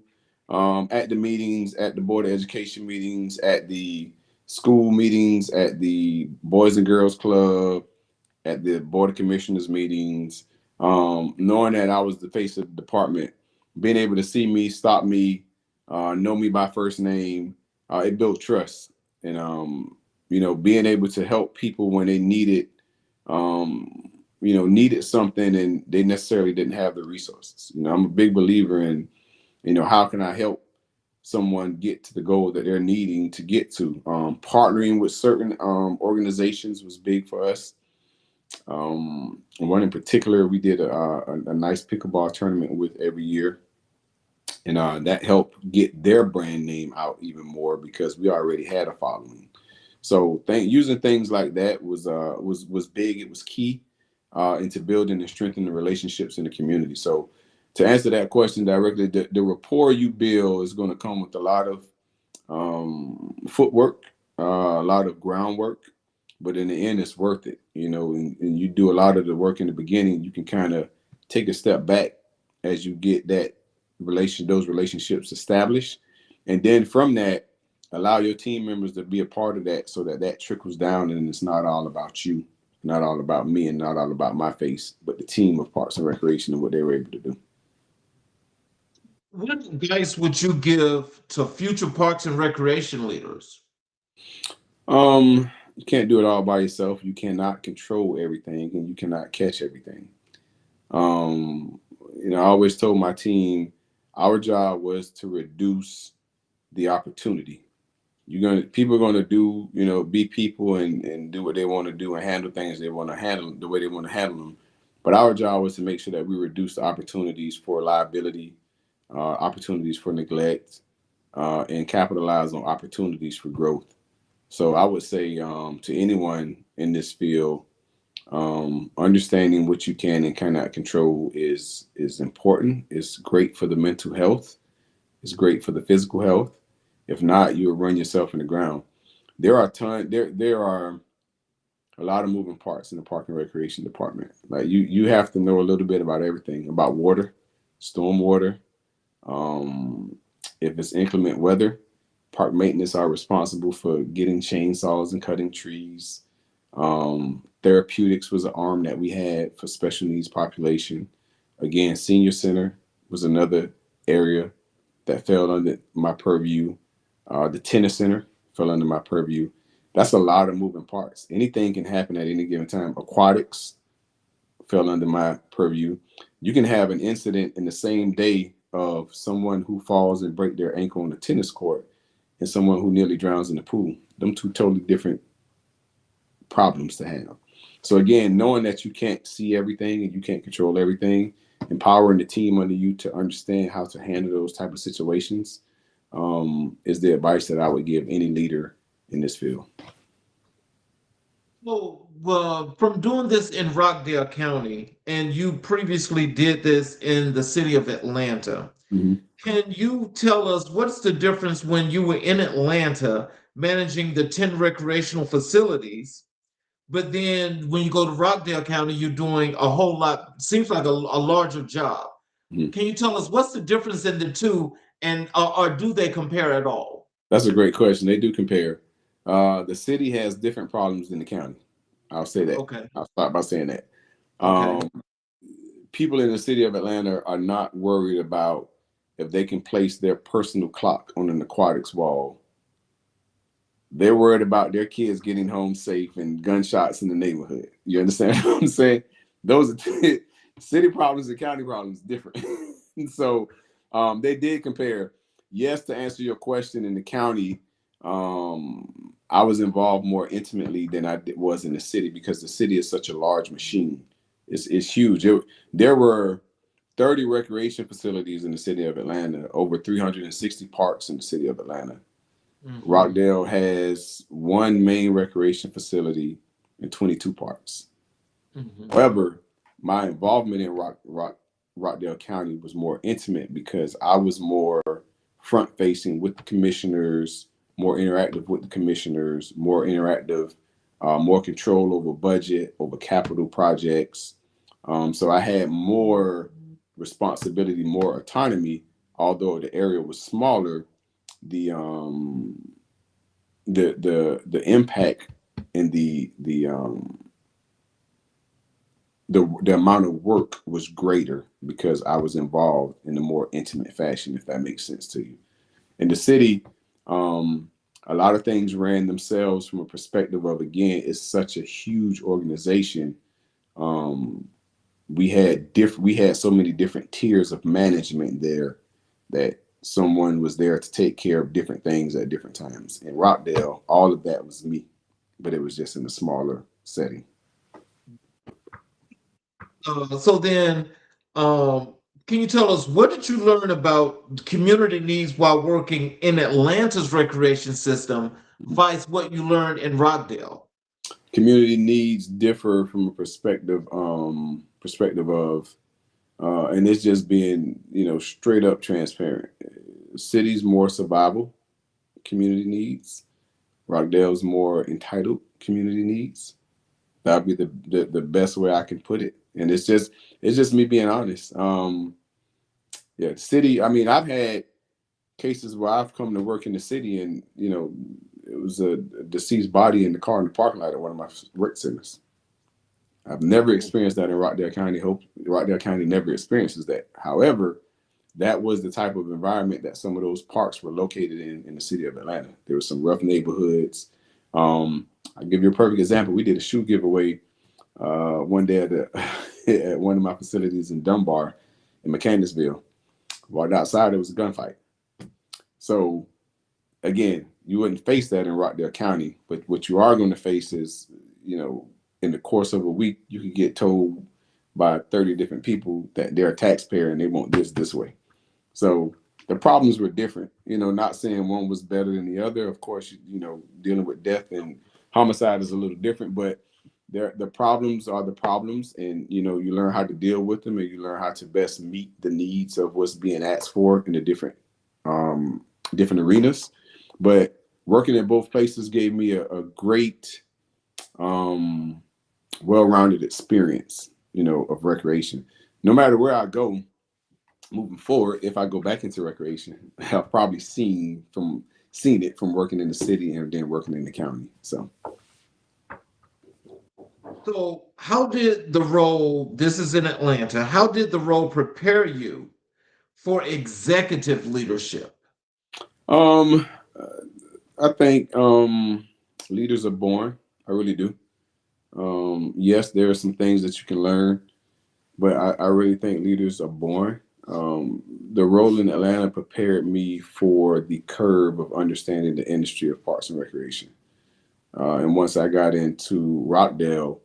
at the meetings, at the Board of Education meetings, at the school meetings, at the Boys and Girls Club, at the Board of Commissioners meetings, knowing that I was the face of the department, being able to see me, stop me, know me by first name, it built trust. And, being able to help people when they needed something and they necessarily didn't have the resources. I'm a big believer in, how can I help someone get to the goal that they're needing to get to? Partnering with certain organizations was big for us. One in particular, we did a nice pickleball tournament with every year. And that helped get their brand name out even more because we already had a following. So using things like that was big. It was key into building and strengthening relationships in the community. So to answer that question directly, the rapport you build is going to come with a lot of footwork, a lot of groundwork, but in the end, it's worth it. And you do a lot of the work in the beginning. You can kind of take a step back as you get those relationships established, and then from that, allow your team members to be a part of that, so that trickles down, and it's not all about you, not all about me, and not all about my face, but the team of Parks and Recreation and what they were able to do. What advice would you give to future parks and recreation leaders? You can't do it all by yourself. You cannot control everything, and you cannot catch everything. Um, I always told my team our job was to reduce the opportunity. People are gonna do, be people and do what they want to do and handle things they want to handle the way they want to handle them. But our job was to make sure that we reduce the opportunities for liability, opportunities for neglect, and capitalize on opportunities for growth. So I would say to anyone in this field, understanding what you can and cannot control is important. It's great for the mental health. It's great for the physical health. If not, you'll run yourself in the ground. There are a lot of moving parts in the park and recreation department. Like you have to know a little bit about everything, about water, storm water. If it's inclement weather, park maintenance are responsible for getting chainsaws and cutting trees. Therapeutics was an arm that we had for special needs population. Again, senior center was another area that fell under my purview. The tennis center fell under my purview. That's a lot of moving parts. Anything can happen at any given time. Aquatics fell under my purview. You can have an incident in the same day of someone who falls and break their ankle on the tennis court and someone who nearly drowns in the pool. Them two totally different problems to have. So again, knowing that you can't see everything and you can't control everything, empowering the team under you to understand how to handle those type of situations is the advice that I would give any leader in this field. Well, from doing this in Rockdale County, and you previously did this in the city of Atlanta, Mm-hmm. can you tell us what's the difference when you were in Atlanta managing the 10 recreational facilities, but then when you go to Rockdale County, you're doing a whole lot, seems like a larger job. Mm-hmm. Can you tell us what's the difference in the two, and or do they compare at all? That's a great question. They do compare. The city has different problems than the county. I'll say that. Okay. I'll start by saying that. Okay. People in the city of Atlanta are not worried about if they can place their personal clock on an aquatics wall. They're worried about their kids getting home safe and gunshots in the neighborhood. You understand what I'm saying? Those are city problems and county problems different. So they did compare. Yes, to answer your question, in the county, I was involved more intimately than I was in the city because the city is such a large machine. It's huge. There were 30 recreation facilities in the city of Atlanta, over 360 parks in the city of Atlanta. Mm-hmm. Rockdale has one main recreation facility and 22 parks. Mm-hmm. However, my involvement in Rockdale County was more intimate because I was more front facing with the commissioners, more interactive with the commissioners, more interactive, more control over budget, over capital projects. So I had more responsibility, more autonomy. Although the area was smaller, the impact and the amount of work was greater because I was involved in a more intimate fashion, if that makes sense to you. In the city, a lot of things ran themselves from a perspective of, again, it's such a huge organization. We had so many different tiers of management there that someone was there to take care of different things at different times. In Rockdale, all of that was me, but it was just in a smaller setting. So then, can you tell us what did you learn about community needs while working in Atlanta's recreation system vice what you learned in Rockdale? Community needs differ from a perspective of, and it's just being, straight up transparent. Cities more survival community needs. Rockdale's more entitled community needs. That'd be the best way I can put it. And it's just me being honest. Yeah, city. I mean, I've had cases where I've come to work in the city, and it was a deceased body in the car in the parking lot at one of my rec centers. I've never experienced that in Rockdale County. Hope Rockdale County never experiences that. However, that was the type of environment that some of those parks were located in the city of Atlanta. There were some rough neighborhoods. I'll give you a perfect example. We did a shoe giveaway one day at one of my facilities in Dunbar, in Mechanicsville. Walked outside, it was a gunfight. So again, you wouldn't face that in Rockdale County, but what you are going to face is, in the course of a week, you could get told by 30 different people that they're a taxpayer and they want this way. So the problems were different, not saying one was better than the other. Of course, dealing with death and homicide is a little different, but the problems are the problems, and you learn how to deal with them, and you learn how to best meet the needs of what's being asked for in the different arenas. But working at both places gave me a great well-rounded experience, of recreation. No matter where I go moving forward, if I go back into recreation, I've probably seen it from working in the city and then working in the county. So how did the role, this is in Atlanta, how did the role prepare you for executive leadership? I think leaders are born. I really do. Yes, there are some things that you can learn, but I really think leaders are born. The role in Atlanta prepared me for the curve of understanding the industry of parks and recreation. And once I got into Rockdale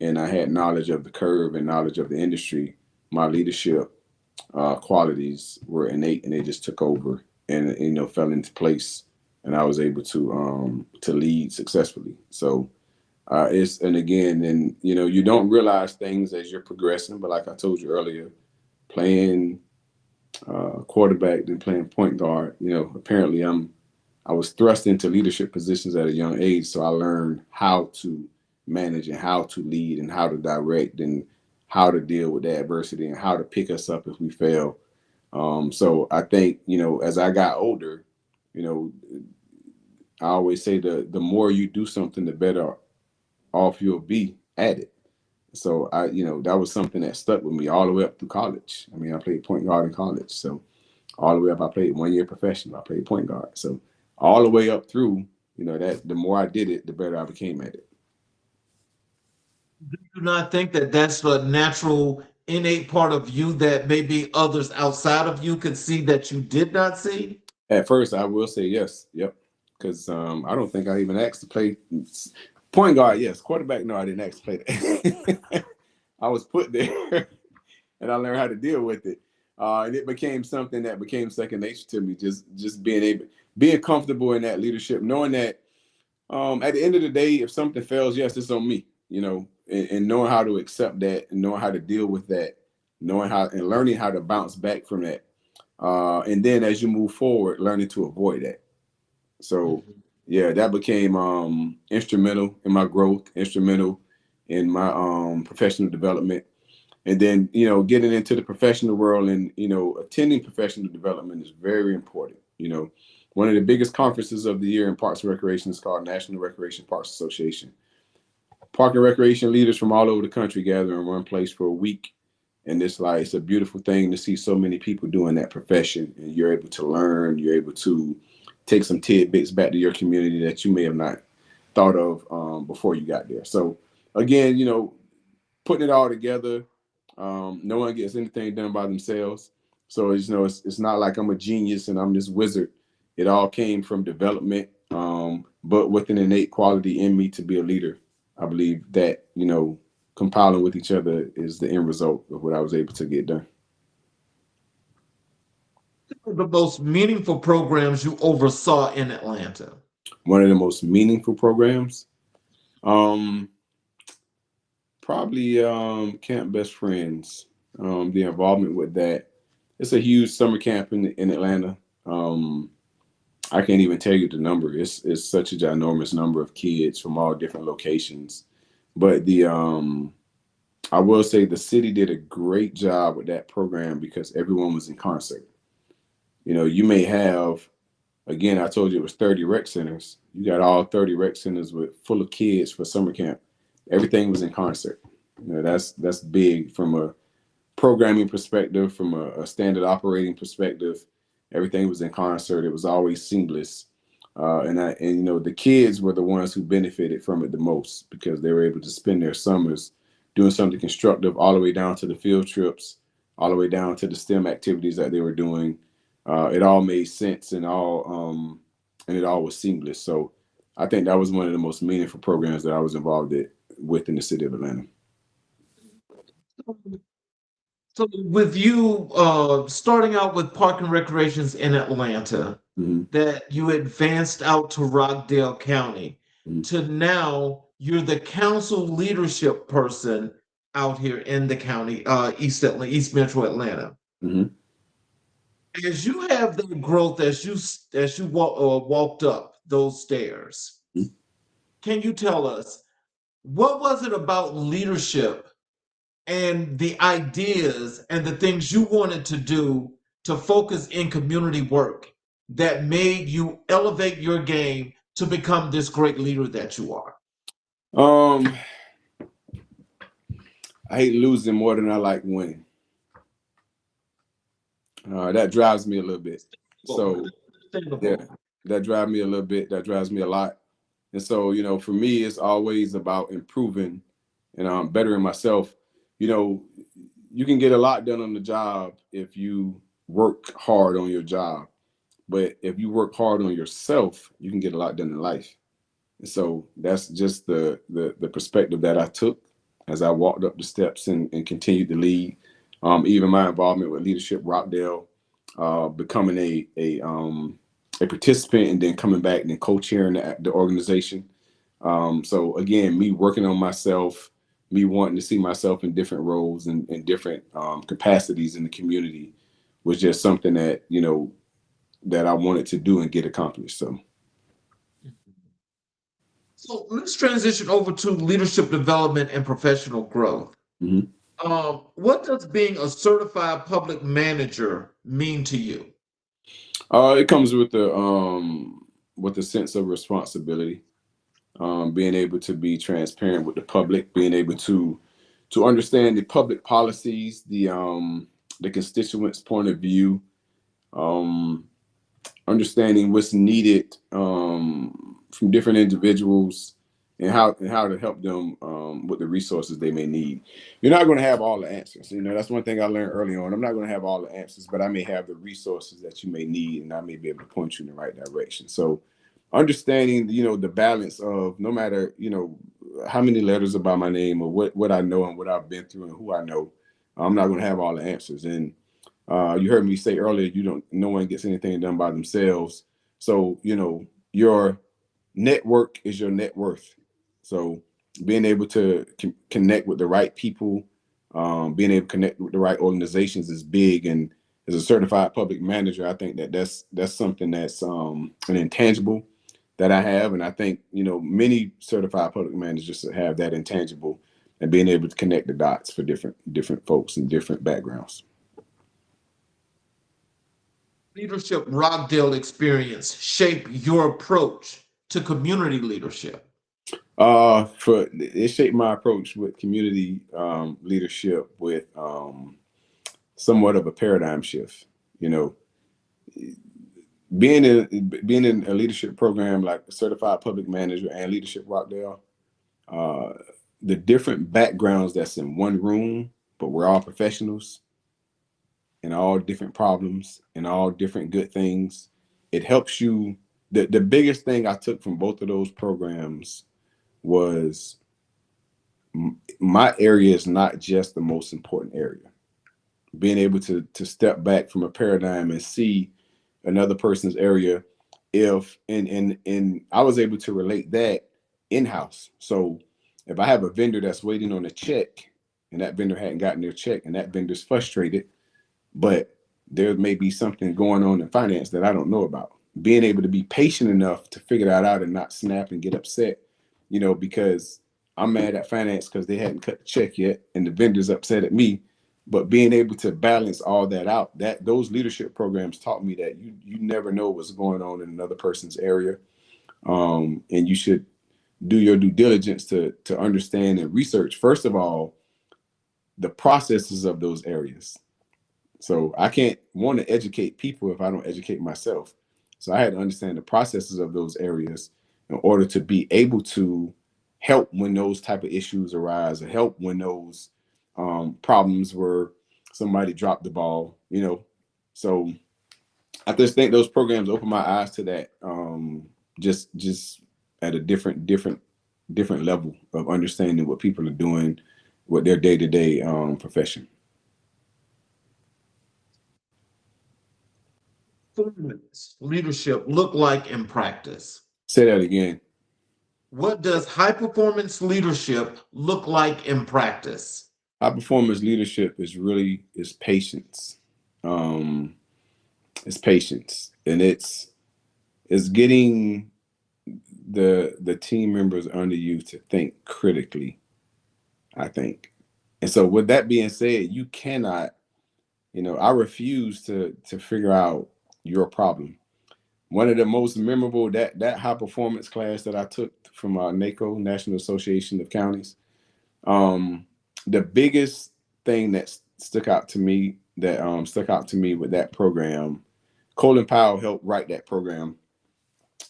and I had knowledge of the curve and knowledge of the industry, my leadership qualities were innate, and they just took over and fell into place, and I was able to lead successfully. So you don't realize things as you're progressing, but like I told you earlier, playing quarterback then playing point guard, apparently I was thrust into leadership positions at a young age, so I learned how to manage and how to lead and how to direct and how to deal with the adversity and how to pick us up if we fail. So I think, as I got older, I always say the more you do something, the better off you'll be at it. So that was something that stuck with me all the way up through college. I mean, I played point guard in college. So all the way up, I played 1 year professional. I played point guard. So all the way up through, that the more I did it, the better I became at it. Do you not think that that's a natural, innate part of you that maybe others outside of you could see that you did not see? At first, I will say yes. Yep. Because I don't think I even asked to play point guard. Yes. Quarterback, no, I didn't ask to play that. I was put there and I learned how to deal with it. And it became something that became second nature to me, just being comfortable in that leadership, knowing that at the end of the day, if something fails, yes, it's on me, and knowing how to accept that and knowing how to deal with that, knowing how and learning how to bounce back from that. And then as you move forward, learning to avoid that. So yeah, that became instrumental in my growth, instrumental in my professional development. And then, getting into the professional world and, attending professional development is very important. One of the biggest conferences of the year in Parks and Recreation is called National Recreation Parks Association. Park and recreation leaders from all over the country gather in one place for a week. And it's a beautiful thing to see so many people doing that profession. And you're able to learn, you're able to take some tidbits back to your community that you may have not thought of before you got there. So again, putting it all together, no one gets anything done by themselves. So it's not like I'm a genius and I'm this wizard. It all came from development, but with an innate quality in me to be a leader. I believe that, compiling with each other is the end result of what I was able to get done. The most meaningful programs you oversaw in Atlanta? One of the most meaningful programs, um, probably Camp Best Friends. The involvement with that. It's a huge summer camp in Atlanta. I can't even tell you the number. It's such a ginormous number of kids from all different locations. But the I will say the city did a great job with that program because everyone was in concert. You may have, again, I told you it was 30 rec centers. You got all 30 rec centers with full of kids for summer camp. Everything was in concert. That's big from a programming perspective, from a standard operating perspective. Everything was in concert. It was always seamless. And the kids were the ones who benefited from it the most because they were able to spend their summers doing something constructive, all the way down to the field trips, all the way down to the STEM activities that they were doing. It all made sense and it all was seamless. So I think that was one of the most meaningful programs that I was involved with in the city of Atlanta. So with you starting out with Park and Recreations in Atlanta, that you advanced out to Rockdale County, to now you're the council leadership person out here in the county, East Metro Atlanta. As you have the growth, as you walked up those stairs, can you tell us what was it about leadership and the ideas and the things you wanted to do to focus in community work that made you elevate your game to become this great leader that you are? I hate losing more than I like winning. That drives me a little bit. So yeah, that drives me a little bit. That drives me a lot. And so, for me, it's always about improving and bettering myself. You can get a lot done on the job if you work hard on your job. But if you work hard on yourself, you can get a lot done in life. And so that's just the perspective that I took as I walked up the steps and continued to lead. Even my involvement with Leadership Rockdale, becoming a participant and then coming back and then co-chairing the organization. So again, me working on myself, me wanting to see myself in different roles and different capacities in the community was just something that, that I wanted to do and get accomplished. So let's transition over to leadership development and professional growth. What does being a certified public manager mean to you? It comes with the sense of responsibility, being able to be transparent with the public, being able to understand the public policies, the constituents' point of view, understanding what's needed from different individuals and how to help them with the resources they may need. You're not going to have all the answers. That's one thing I learned early on. I'm not going to have all the answers, but I may have the resources that you may need, and I may be able to point you in the right direction. So understanding, the balance of no matter, how many letters are by my name or what I know and what I've been through and who I know, I'm not going to have all the answers. And you heard me say earlier, no one gets anything done by themselves. So, your network is your net worth. So being able to connect with the right people, being able to connect with the right organizations is big. And as a certified public manager, I think that's something that's an intangible that I have. And I think, many certified public managers have that intangible and being able to connect the dots for different folks and different backgrounds. Leadership Rockdale experience shape your approach to community leadership? It shaped my approach with community leadership with somewhat of a paradigm shift. Being in a leadership program like Certified Public Manager and Leadership Rockdale, the different backgrounds that's in one room, but we're all professionals and all different problems and all different good things. It helps you. The biggest thing I took from both of those programs was my area is not just the most important area. Being able to step back from a paradigm and see another person's area if and I was able to relate that in-house. So if I have a vendor that's waiting on a check and that vendor hadn't gotten their check and that vendor's frustrated, but there may be something going on in finance that I don't know about. Being able to be patient enough to figure that out and not snap and get upset, because I'm mad at finance because they hadn't cut the check yet and the vendor's upset at me. But being able to balance all that out, that those leadership programs taught me that you never know what's going on in another person's area. And you should do your due diligence to understand and research, first of all, the processes of those areas. So I can't want to educate people if I don't educate myself. So I had to understand the processes of those areas in order to be able to help when those type of issues arise, or help when those problems where somebody dropped the ball, So I just think those programs open my eyes to that, just at a different level of understanding what people are doing with their day-to-day profession. Performance leadership look like in practice? Say that again. What does high performance leadership look like in practice? High performance leadership is patience. It's patience, and it's getting the team members under you to think critically, I think. And so with that being said, you cannot, I refuse to figure out your problem. One of the most memorable, that high performance class that I took from NACO, National Association of Counties, the biggest thing that stuck out to me with that program, Colin Powell helped write that program.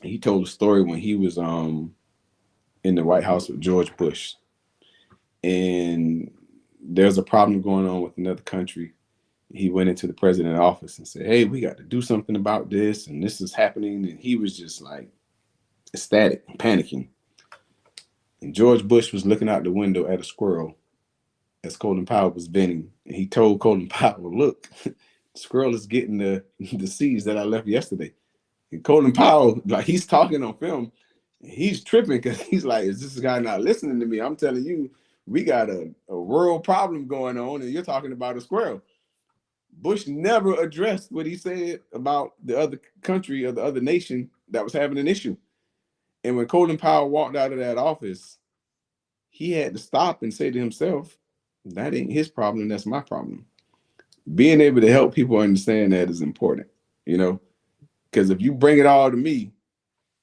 He told a story when he was in the White House with George Bush, and there's a problem going on with another country. He went into the president's office and said, "Hey, we got to do something about this, and this is happening." And he was just like ecstatic, panicking. And George Bush was looking out the window at a squirrel as Colin Powell was venting. And he told Colin Powell, "Look, the squirrel is getting the seeds that I left yesterday." And Colin Powell, like, he's talking on film, and he's tripping because he's like, "Is this guy not listening to me? I'm telling you, we got a world problem going on, and you're talking about a squirrel." Bush never addressed what he said about the other country or the other nation that was having an issue. And when Colin Powell walked out of that office, he had to stop and say to himself, "That ain't his problem, that's my problem." Being able to help people understand that is important, because if you bring it all to me,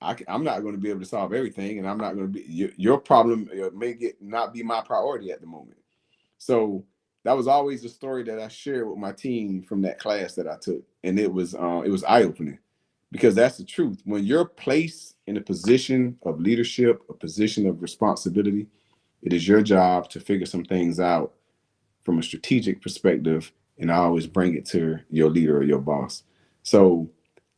I'm not going to be able to solve everything, and I'm not going to be your problem may not be my priority at the moment. So that was always the story that I shared with my team from that class that I took, and it was eye-opening, because that's the truth. When you're placed in a position of leadership, a position of responsibility, it is your job to figure some things out from a strategic perspective, and I always bring it to your leader or your boss. So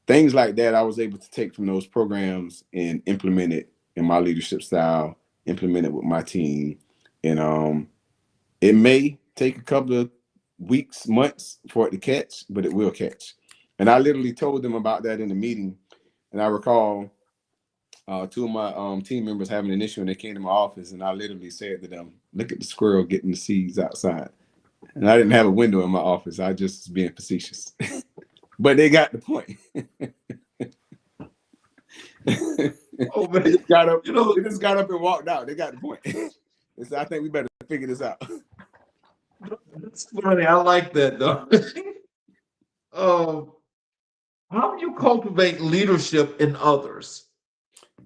things like that I was able to take from those programs and implement it in my leadership style, implement it with my team. And it may take a couple of weeks, months for it to catch, but it will catch. And I literally told them about that in the meeting. And I recall two of my team members having an issue, and they came to my office, and I literally said to them, "Look at the squirrel getting the seeds outside." And I didn't have a window in my office. I just was being facetious. But they got the point. Oh man, They just got up, they just got up and walked out. They got the point. And so I think we better figure this out. that's funny. I like that though. How do you cultivate leadership in others?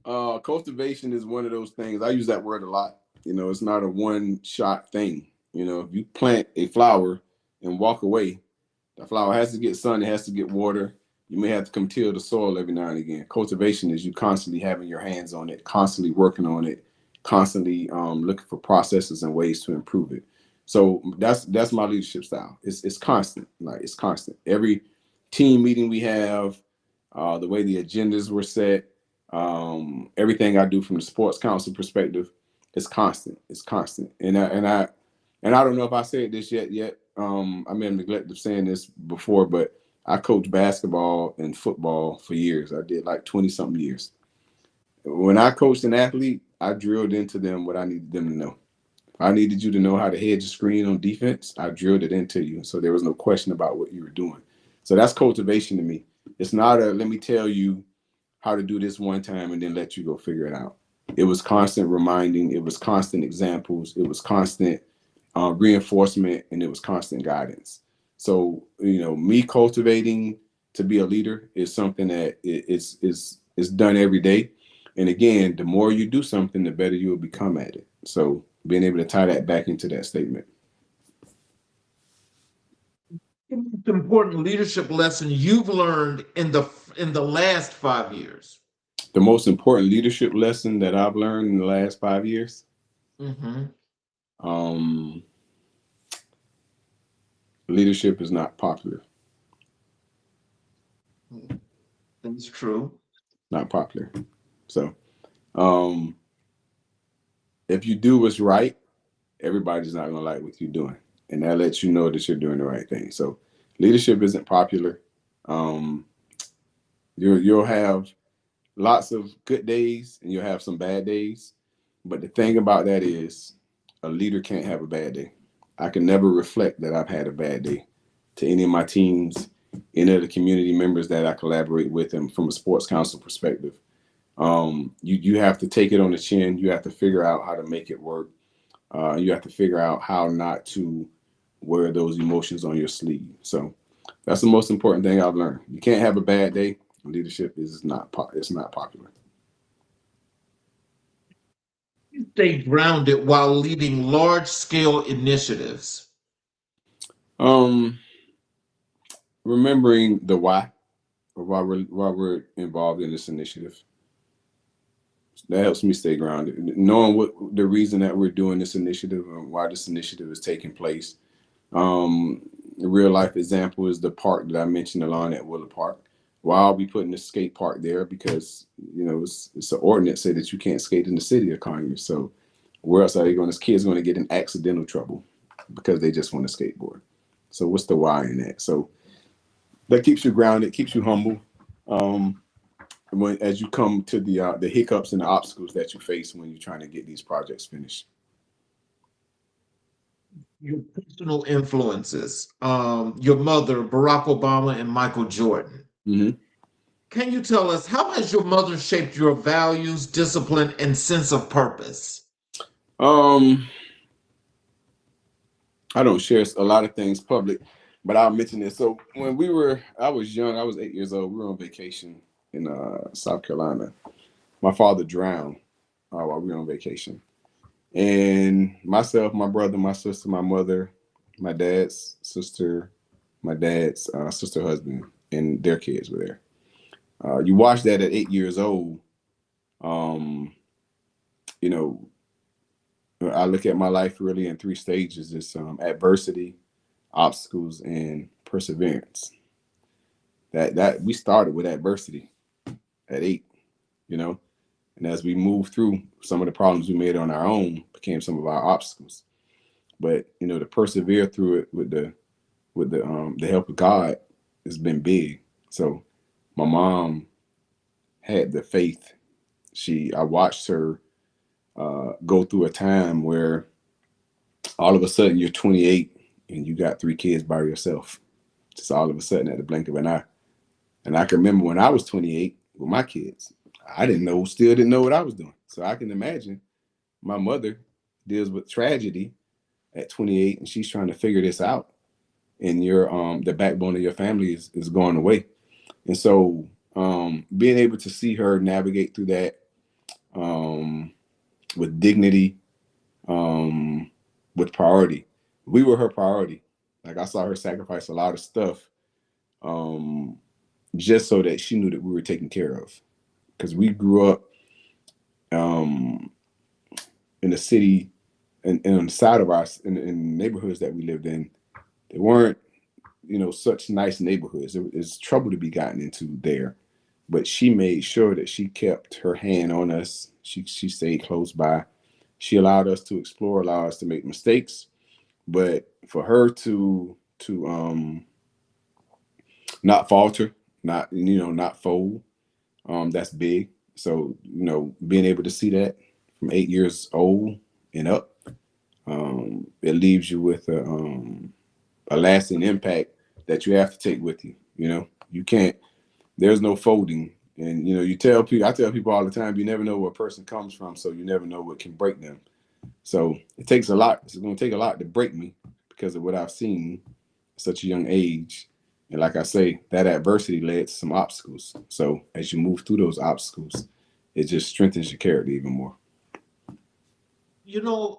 Cultivation is one of those things. I use that word a lot. It's not a one-shot thing. If you plant a flower and walk away, the flower has to get sun, it has to get water. You may have to come till the soil every now and again. Cultivation is you constantly having your hands on it, constantly working on it, constantly looking for processes and ways to improve it. So that's my leadership style. It's constant. Like, it's constant. Every team meeting we have, the way the agendas were set, everything I do from the sports council perspective, it's constant. It's constant. And I don't know if I said this yet. I may have neglected saying this before, but I coached basketball and football for years. I did like 20 something years. When I coached an athlete, I drilled into them what I needed them to know. If I needed you to know how to hedge a screen on defense, I drilled it into you. So there was no question about what you were doing. So that's cultivation to me. It's not a let me tell you how to do this one time and then let you go figure it out. It was constant reminding, it was constant examples, it was constant reinforcement, and it was constant guidance. So, me cultivating to be a leader is something that is done every day. And again, the more you do something, the better you will become at it. So being able to tie that back into that statement. The most important leadership lesson you've learned in the last 5 years? The most important leadership lesson that I've learned in the last 5 years. Um, leadership is not popular. That's true. Not popular. So, if you do what's right, everybody's not going to like what you're doing. And that lets you know that you're doing the right thing. So leadership isn't popular. You'll have lots of good days and you'll have some bad days. But the thing about that is a leader can't have a bad day. I can never reflect that I've had a bad day to any of my teams, any of the community members that I collaborate with, and from a sports council perspective. You have to take it on the chin. You have to figure out how to make it work. You have to figure out how not to wear those emotions on your sleeve. So that's the most important thing I've learned. You can't have a bad day. Leadership is it's not popular. You stay grounded while leading large-scale initiatives. Remembering the why, or why we're involved in this initiative. That helps me stay grounded. Knowing what the reason that we're doing this initiative and why this initiative is taking place. A real life example is the park that I mentioned, the lawn at Willard Park. Why are we putting the skate park there? Because it's an ordinance say that you can't skate in the city of Conyers. So where else are they going? This kid's going to get in accidental trouble because they just want to skateboard. So what's the why in that? So that keeps you grounded, keeps you humble. As you come to the hiccups and the obstacles that you face when you're trying to get these projects finished. Your personal influences, your mother, Barack Obama, and Michael Jordan. Mm-hmm. Can you tell us how has your mother shaped your values, discipline, and sense of purpose? I don't share a lot of things public, but I'll mention this. So when I was young, I was 8 years old. We were on vacation in South Carolina. My father drowned while we were on vacation. And myself, my brother, my sister, my mother, my dad's sister, my dad's sister husband, and their kids were there. You watch that at 8 years old. I look at my life really in three stages. It's adversity, obstacles, and perseverance. That we started with adversity at 8, and as we moved through, some of the problems we made on our own became some of our obstacles. But to persevere through it with the help of God has been big. So my mom had the faith. I watched her go through a time where all of a sudden you're 28 and you got 3 kids by yourself. Just all of a sudden at the blink of an eye. And I can remember when I was 28 with my kids, still didn't know what I was doing. So I can imagine my mother deals with tragedy at 28 and she's trying to figure this out. And the backbone of your family is going away. And so being able to see her navigate through that with dignity, with priority. We were her priority. Like I saw her sacrifice a lot of stuff just so that she knew that we were taken care of. Because we grew up in the city and on the side of in neighborhoods that we lived in, they weren't, such nice neighborhoods. It's trouble to be gotten into there. But she made sure that she kept her hand on us. She stayed close by. She allowed us to explore, allowed us to make mistakes. But for her to not falter, not fold. That's big. So, being able to see that from 8 years old and up, it leaves you with a lasting impact that you have to take with you. You can't, there's no folding. And, I tell people all the time, you never know where a person comes from. So you never know what can break them. So it takes a lot. It's going to take a lot to break me because of what I've seen at such a young age. And like I say, that adversity led to some obstacles. So as you move through those obstacles, it just strengthens your character even more.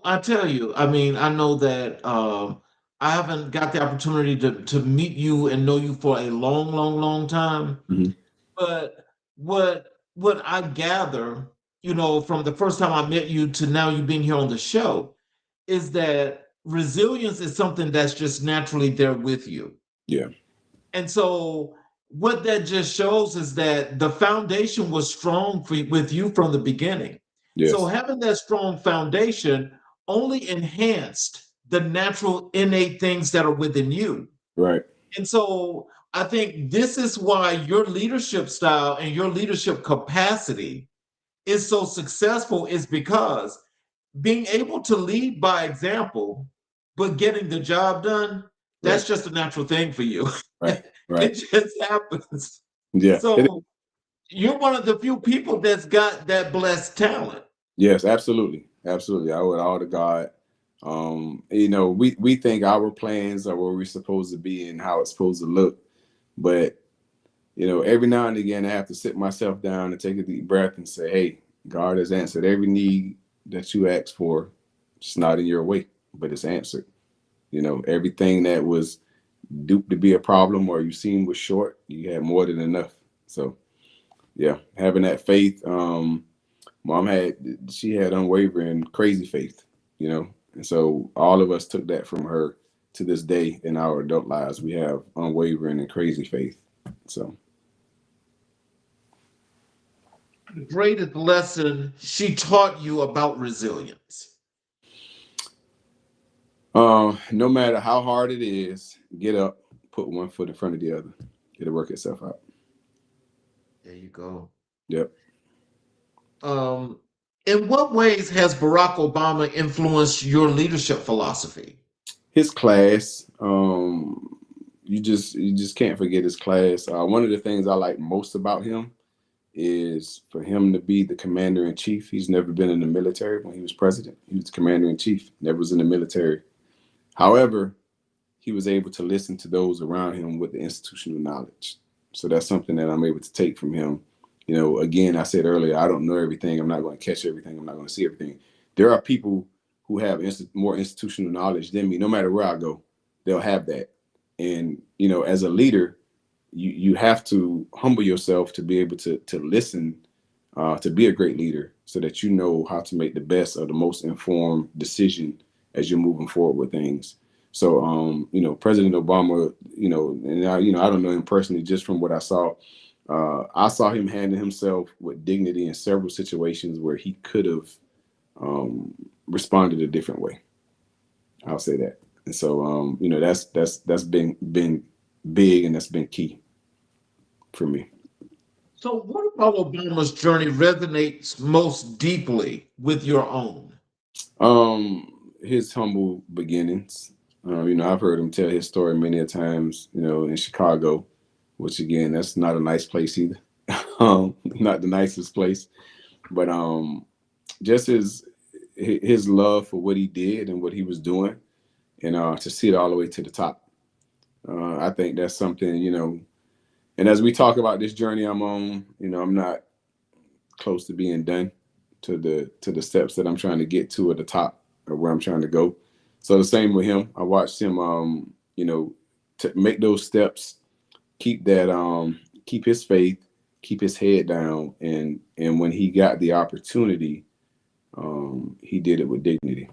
I tell you, I mean, I know that I haven't got the opportunity to meet you and know you for a long, long, long time. Mhm. But what I gather, from the first time I met you to now you being here on the show, is that resilience is something that's just naturally there with you. Yeah. And so what that just shows is that the foundation was strong with you from the beginning. So Yes. having that strong foundation only enhanced the natural innate things that are within you. Right. And so I think this is why your leadership style and your leadership capacity is so successful, is because being able to lead by example, but getting the job done, Right. that's just a natural thing for you. Right. Right. It just happens. Yeah. So you're one of the few people that's got that blessed talent. Yes, absolutely. Absolutely. I owe it all to God. We think our plans are where we're supposed to be and how it's supposed to look. But, every now and again, I have to sit myself down and take a deep breath and say, hey, God has answered every need that you asked for. It's not in your way, but it's answered. Everything that was duped to be a problem or you seen was short, you had more than enough. So, yeah, having that faith. Mom she had unwavering, crazy faith, and so all of us took that from her to this day in our adult lives. We have unwavering and crazy faith. So, The greatest lesson she taught you about resilience. no matter how hard it is, get up, put one foot in front of the other. It'll work itself out. There you go. Yep. Um, in what ways has Barack Obama influenced your leadership philosophy? His class, you just can't forget his class. One of the things I like most about him is for him to be the commander in chief. He's never been in the military. When he was president, he was commander in chief, never was in the military. However, he was able to listen to those around him with the institutional knowledge. So that's something that I'm able to take from him. Again, I said earlier, I don't know everything. I'm not going to catch everything. I'm not going to see everything. There are people who have more institutional knowledge than me. No matter where I go, they'll have that. And, as a leader, you have to humble yourself to be able to listen, to be a great leader so that you know how to make the best or the most informed decision as you're moving forward with things. So, President Obama, and I don't know him personally, just from what I saw him handle himself with dignity in several situations where he could have responded a different way. I'll say that. And so, that's been big, and that's been key for me. So, what about Obama's journey resonates most deeply with your own? His humble beginnings. I've heard him tell his story many a times. In Chicago, which again, that's not a nice place either. Not the nicest place, but just his love for what he did and what he was doing, and to see it all the way to the top. I think that's something, and as we talk about this journey I'm on, I'm not close to being done to the steps that I'm trying to get to at the top of where I'm trying to go. So the same with him. I watched him, to make those steps, keep his faith, keep his head down, and when he got the opportunity, he did it with dignity.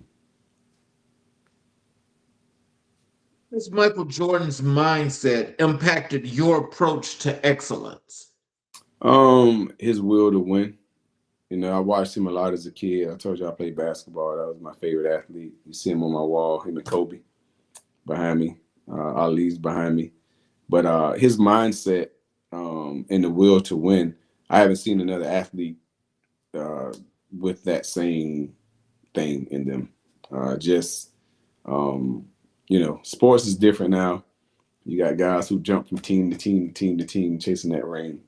Has Michael Jordan's mindset impacted your approach to excellence? His will to win. I watched him a lot as a kid. I told you I played basketball. That was my favorite athlete. You see him on my wall, him and Kobe behind me. Ali's behind me. But his mindset and the will to win, I haven't seen another athlete uh, with that same thing in them. Just um, sports is different now. You got guys who jump from team to team to team to team, chasing that ring.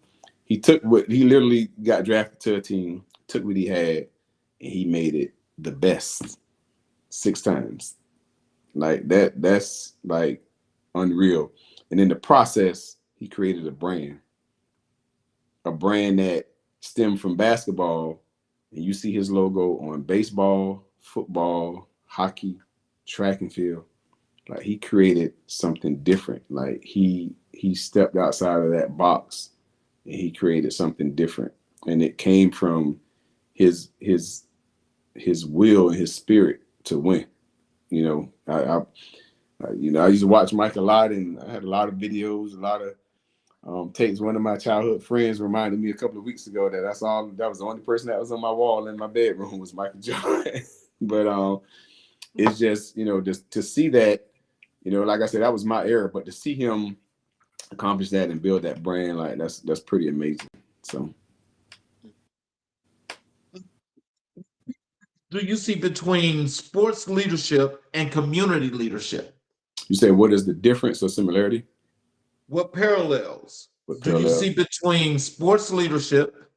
He literally got drafted to a team, took what he had, and he made it the best 6 times. Like that's like unreal. And in the process, he created a brand that stemmed from basketball. And you see his logo on baseball, football, hockey, track and field. Like he created something different. Like he stepped outside of that box and he created something different. And it came from his his his will and his spirit to win. You know, I used to watch Mike a lot, and I had a lot of videos, a lot of takes. One of my childhood friends reminded me a couple of weeks ago that that was the only person that was on my wall in my bedroom was Michael Jordan. But it's just just to see that, like I said, that was my era, but to see him accomplish that and build that brand, like that's pretty amazing. So Do you see between sports leadership and community leadership? you say, what is the difference or similarity? What parallels What do you parallel? see between sports leadership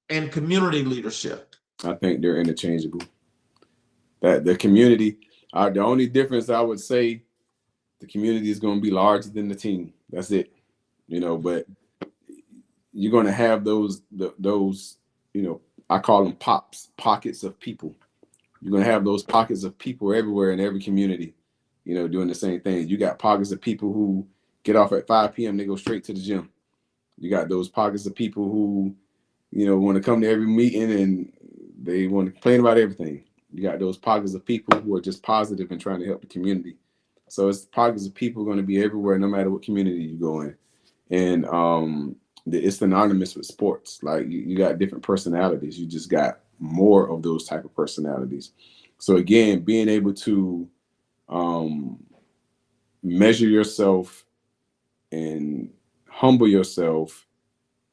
and community leadership? I think they're interchangeable. That the community, the only difference I would say, the community is going to be larger than the team. That's it. But you're going to have those I call them pockets of people. You're going to have those pockets of people everywhere in every community, doing the same thing. You got pockets of people who get off at 5 p.m. They go straight to the gym. You got those pockets of people who want to come to every meeting and they want to complain about everything. You got those pockets of people who are just positive and trying to help the community. So it's pockets of people going to be everywhere, no matter what community you go in. And it's synonymous with sports. Like you got different personalities. You just got more of those type of personalities. So again, being able to measure yourself and humble yourself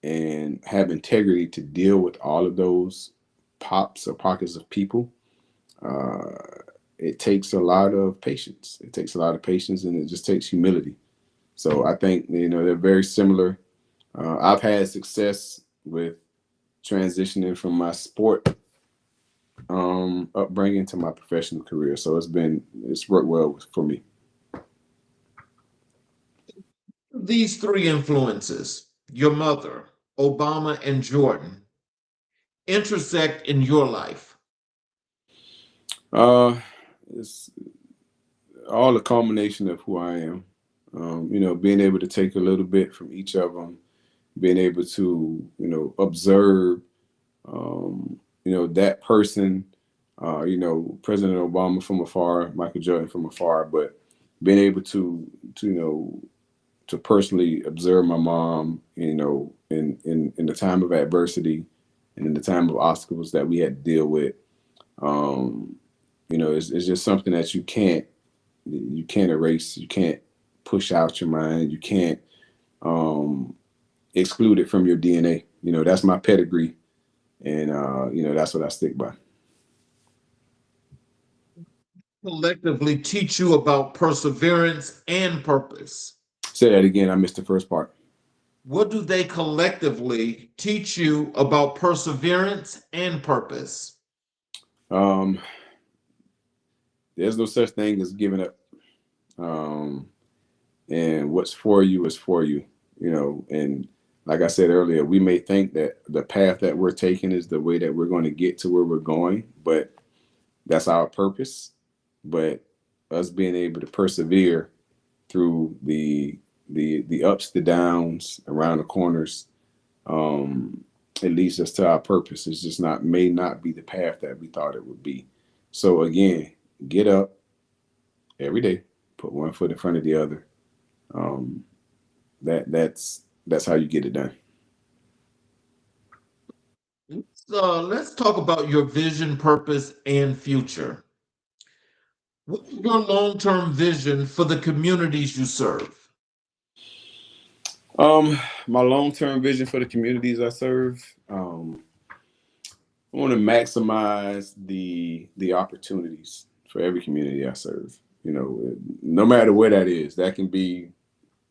and have integrity to deal with all of those pops or pockets of people, it takes a lot of patience. It takes a lot of patience, and it just takes humility. So I think they're very similar. I've had success with transitioning from my sport upbringing to my professional career. So it's worked well for me. These three influences, your mother, Obama, and Jordan, intersect in your life. It's all a culmination of who I am. Being able to take a little bit from each of them, being able to, observe, that person, President Obama from afar, Michael Jordan from afar, but being able to personally observe my mom, in the time of adversity and in the time of obstacles that we had to deal with. It's just something that you can't erase. You can't push out your mind. You can't exclude it from your DNA. That's my pedigree, and that's what I stick by. Collectively teach you about perseverance and purpose. Say that again. I missed the first part. What do they collectively teach you about perseverance and purpose? Um, there's no such thing as giving up. And what's for you is for you. And like I said earlier, we may think that the path that we're taking is the way that we're going to get to where we're going, but that's our purpose. But us being able to persevere through the ups, the downs, around the corners, it leads us to our purpose. It's just may not be the path that we thought it would be. So again, get up every day, put one foot in front of the other. That's how you get it done. Let's talk about your vision, purpose, and future. What is your long-term vision for the communities you serve? My long-term vision for the communities I serve, I want to maximize the opportunities for every community I serve. You know, no matter where that is, that can be,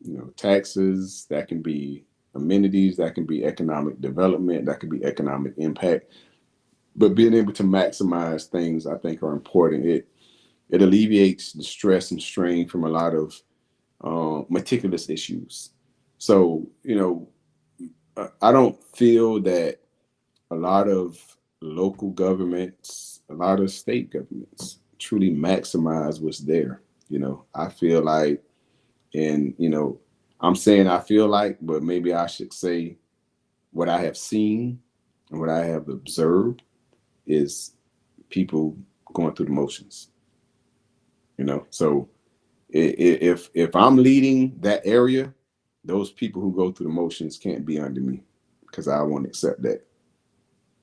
you know, taxes, that can be amenities, that can be economic development, that can be economic impact. But being able to maximize things, I think, are important. It alleviates the stress and strain from a lot of meticulous issues. So, you know, I don't feel that a lot of local governments, a lot of state governments truly maximize what's there. You know, I feel like, and, you know, I'm saying I feel like, but maybe I should say what I have seen and what I have observed is people going through the motions, you know? So if I'm leading that area, those people who go through the motions can't be under me because I won't accept that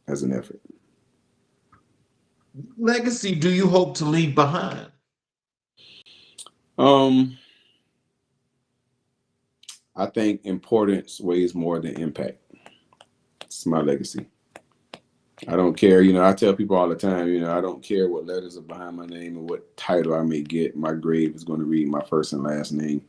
as an effort. Legacy do you hope to leave behind? Um, I think importance weighs more than impact. It's my legacy. I don't care, you know, I tell people all the time, you know, I don't care what letters are behind my name and what title I may get. My grave is going to read my first and last name.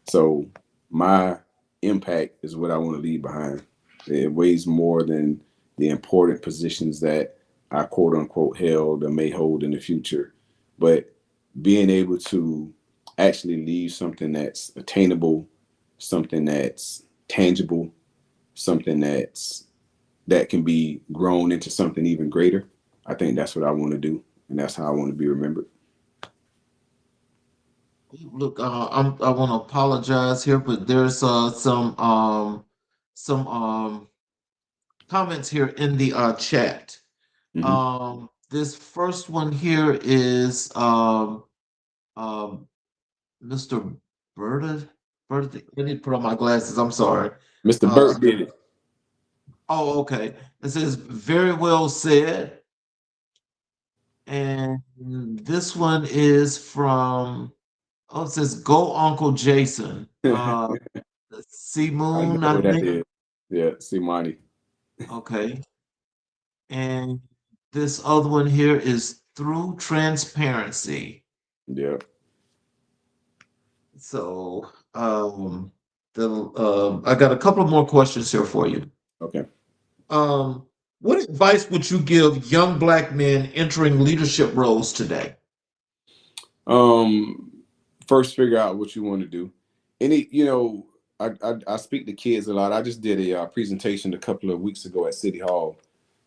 So my impact is what I want to leave behind. It weighs more than the important positions that I quote unquote held or may hold in the future. But being able to actually leave something that's attainable, something that's tangible, something that can be grown into something even greater. I think that's what I want to do, and that's how I want to be remembered. Look, I want to apologize here, but there's some comments here in the chat. Hmm. This first one here is um, Mr. Berta. Berta, I need to put on my glasses. I'm sorry. Mr. Uh, Burt did it. oh, okay. It says very well said. And this one is from, oh, it says Go Uncle Jason. C I know Moon, I what that think. is. Yeah, Simani. Okay. And this other one here is through transparency. Yeah. So I got a couple more questions here for you. Okay. Um, what advice would you give young black men entering leadership roles today? Um, First figure out what you want to do. Any, you know, I speak to kids a lot. I just did a presentation a couple of weeks ago at City Hall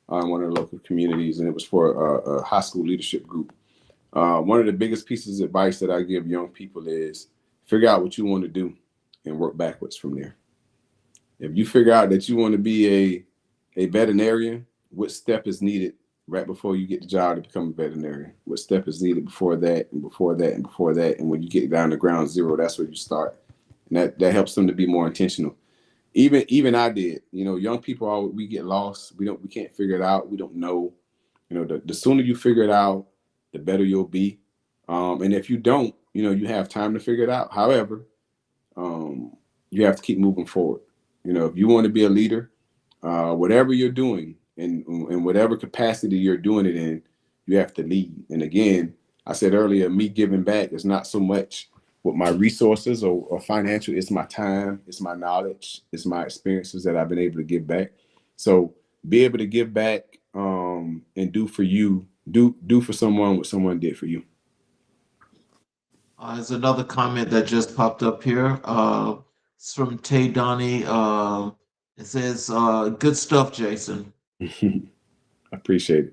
on one of the local communities, and it was for a high school leadership group. One of the biggest pieces of advice that I give young people is figure out what you want to do and work backwards from there. If you figure out that you want to be a veterinarian, what step is needed right before you get the job to become a veterinarian? What step is needed before that and before that and before that? And when you get down to ground zero, that's where you start. And that helps them to be more intentional. Even I did. You know, young people we get lost. We can't figure it out. We don't know. You know, the sooner you figure it out, the better you'll be. And if you don't, you know, you have time to figure it out. However, you have to keep moving forward. You know, if you want to be a leader, whatever you're doing in whatever capacity you're doing it in, you have to lead. And again, I said earlier, me giving back is not so much with my resources or financial, it's my time, it's my knowledge, it's my experiences that I've been able to give back. So be able to give back and do for you, do for someone what someone did for you. There's another comment that just popped up here. It's from Tay Donnie. It says, good stuff, Jason. I appreciate it.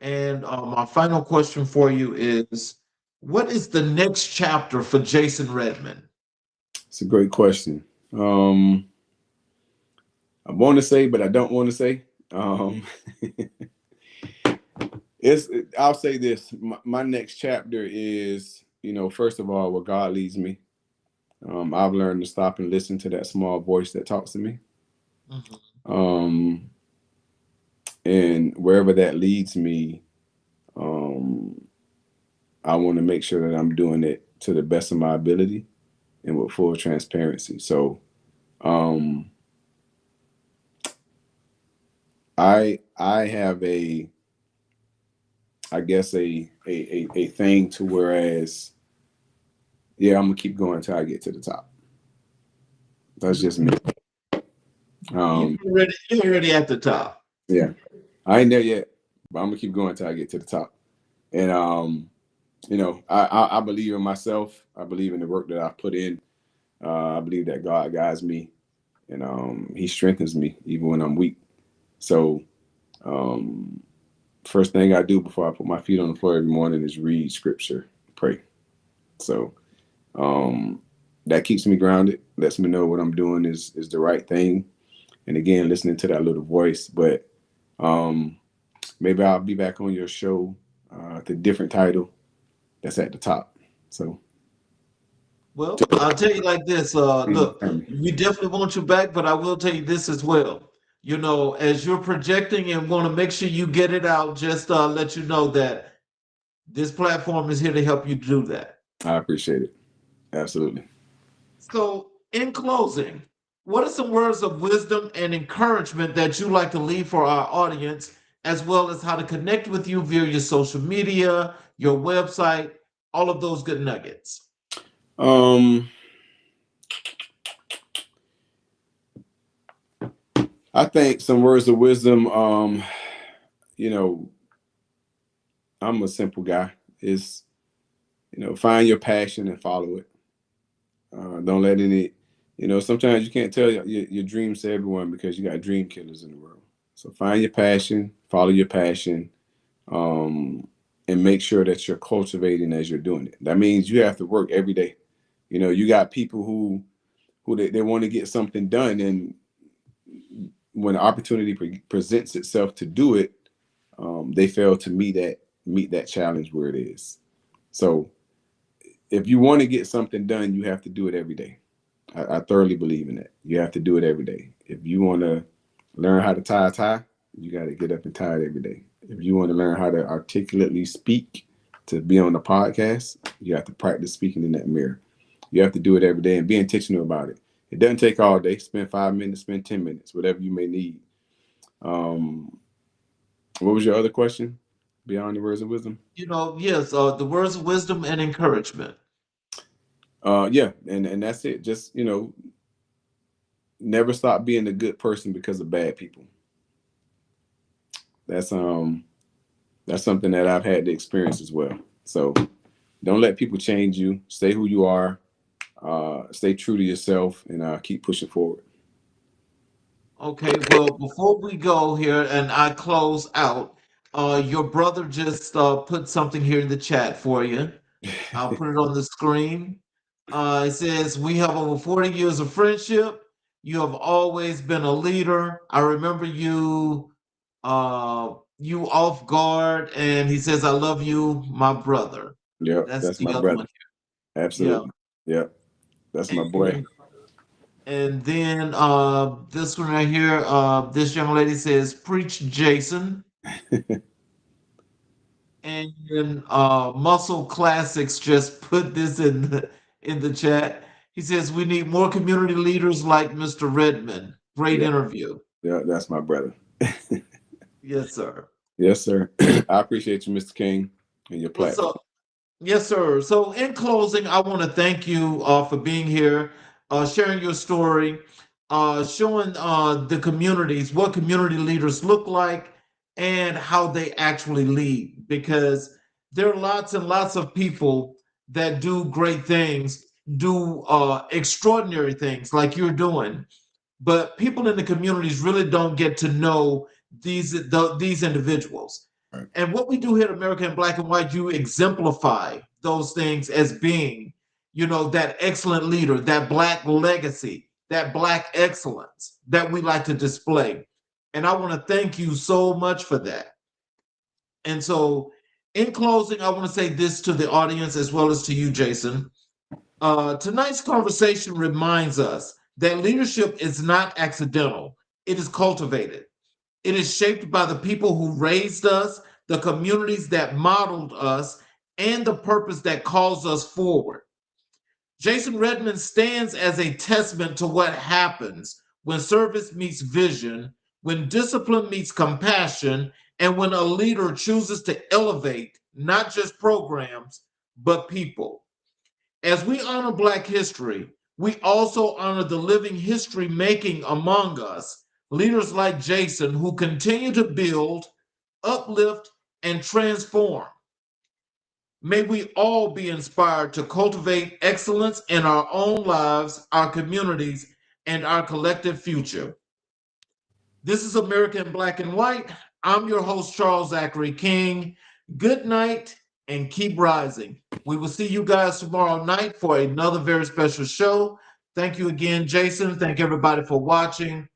And my final question for you is, what is the next chapter for Jason Redmond? It's a great question. I want to say, but I don't want to say. Um, I'll say this. My next chapter is, you know, first of all, where God leads me. I've learned to stop and listen to that small voice that talks to me. Mhm. And wherever that leads me, I want to make sure that I'm doing it to the best of my ability and with full transparency. So I have I guess a thing to whereas I'm gonna keep going until I get to the top. That's just me. You're already at the top. Yeah, I ain't there yet, but I'm gonna keep going until I get to the top. And I believe in myself. I believe in the work that I've put in. I believe that God guides me, and He strengthens me even when I'm weak. So, first thing I do before I put my feet on the floor every morning is read scripture, pray. So, that keeps me grounded. Lets me know what I'm doing is the right thing. And again, listening to that little voice. But maybe I'll be back on your show, with a different title that's at the top. So, well, I'll tell you like this. Look, we definitely want you back, but I will tell you this as well. You know, as you're projecting and want to make sure you get it out, just let you know that this platform is here to help you do that. I appreciate it. Absolutely. So, in closing, what are some words of wisdom and encouragement that you like to leave for our audience, as well as how to connect with you via your social media, your website, all of those good nuggets? I think some words of wisdom. I'm a simple guy. Is find your passion and follow it. Don't let any. Sometimes you can't tell your dreams to everyone because you got dream killers in the world. So find your passion, follow your passion, and make sure that you're cultivating as you're doing it. That means you have to work every day. You got people who they want to get something done, and when the opportunity presents itself to do it, they fail to meet that challenge where it is. So if you want to get something done, you have to do it every day. I thoroughly believe in that. You have to do it every day. If you want to learn how to tie a tie, you got to get up and tie it every day. If you want to learn how to articulately speak to be on the podcast, you have to practice speaking in that mirror. You have to do it every day and be intentional about it. It doesn't take all day. Spend 5 minutes, spend 10 minutes, whatever you may need. What was your other question beyond the words of wisdom? Yes, the words of wisdom and encouragement. Yeah, and that's it. Just never stop being a good person because of bad people. That's something that I've had to experience as well. So don't let people change you. Stay who you are. Stay true to yourself, and keep pushing forward. Okay, well, before we go here and I close out, your brother just put something here in the chat for you. I'll put it on the screen. It says, we have over 40 years of friendship. You have always been a leader. I remember you off guard, and he says, I love you, my brother. Yep, That's that's the my other brother. one here. Absolutely. Yep, that's my Yeah. boy. And then this one right here, this young lady says, preach Jason. And Muscle Classics just put this in the chat. He says, we need more community leaders like Mr. Redmond. Great Yeah, interview. yeah, that's my brother. Yes, sir. Yes, sir. I appreciate you, Mr. King, and your What's platform. up? Yes, sir. So, in closing, I want to thank you for being here, sharing your story, showing the communities what community leaders look like and how they actually lead. Because there are lots and lots of people that do great things, do extraordinary things like you're doing, but people in the communities really don't get to know these individuals. Right. And what we do here at America in Black and White, you exemplify those things as being, that excellent leader, that Black legacy, that Black excellence that we like to display. And I want to thank you so much for that. And so, in closing, I want to say this to the audience as well as to you, Jason. Tonight's conversation reminds us that leadership is not accidental, it is cultivated. It is shaped by the people who raised us, the communities that modeled us, and the purpose that calls us forward. Jason Redmond stands as a testament to what happens when service meets vision, when discipline meets compassion, and when a leader chooses to elevate not just programs, but people. As we honor Black history, we also honor the living history making among us, leaders like Jason who continue to build, uplift, and transform. May we all be inspired to cultivate excellence in our own lives, our communities, and our collective future. This is American Black and White. I'm your host, Charles Zachary King. Good night and keep rising. We will see you guys tomorrow night for another very special show. Thank you again, Jason. Thank everybody for watching.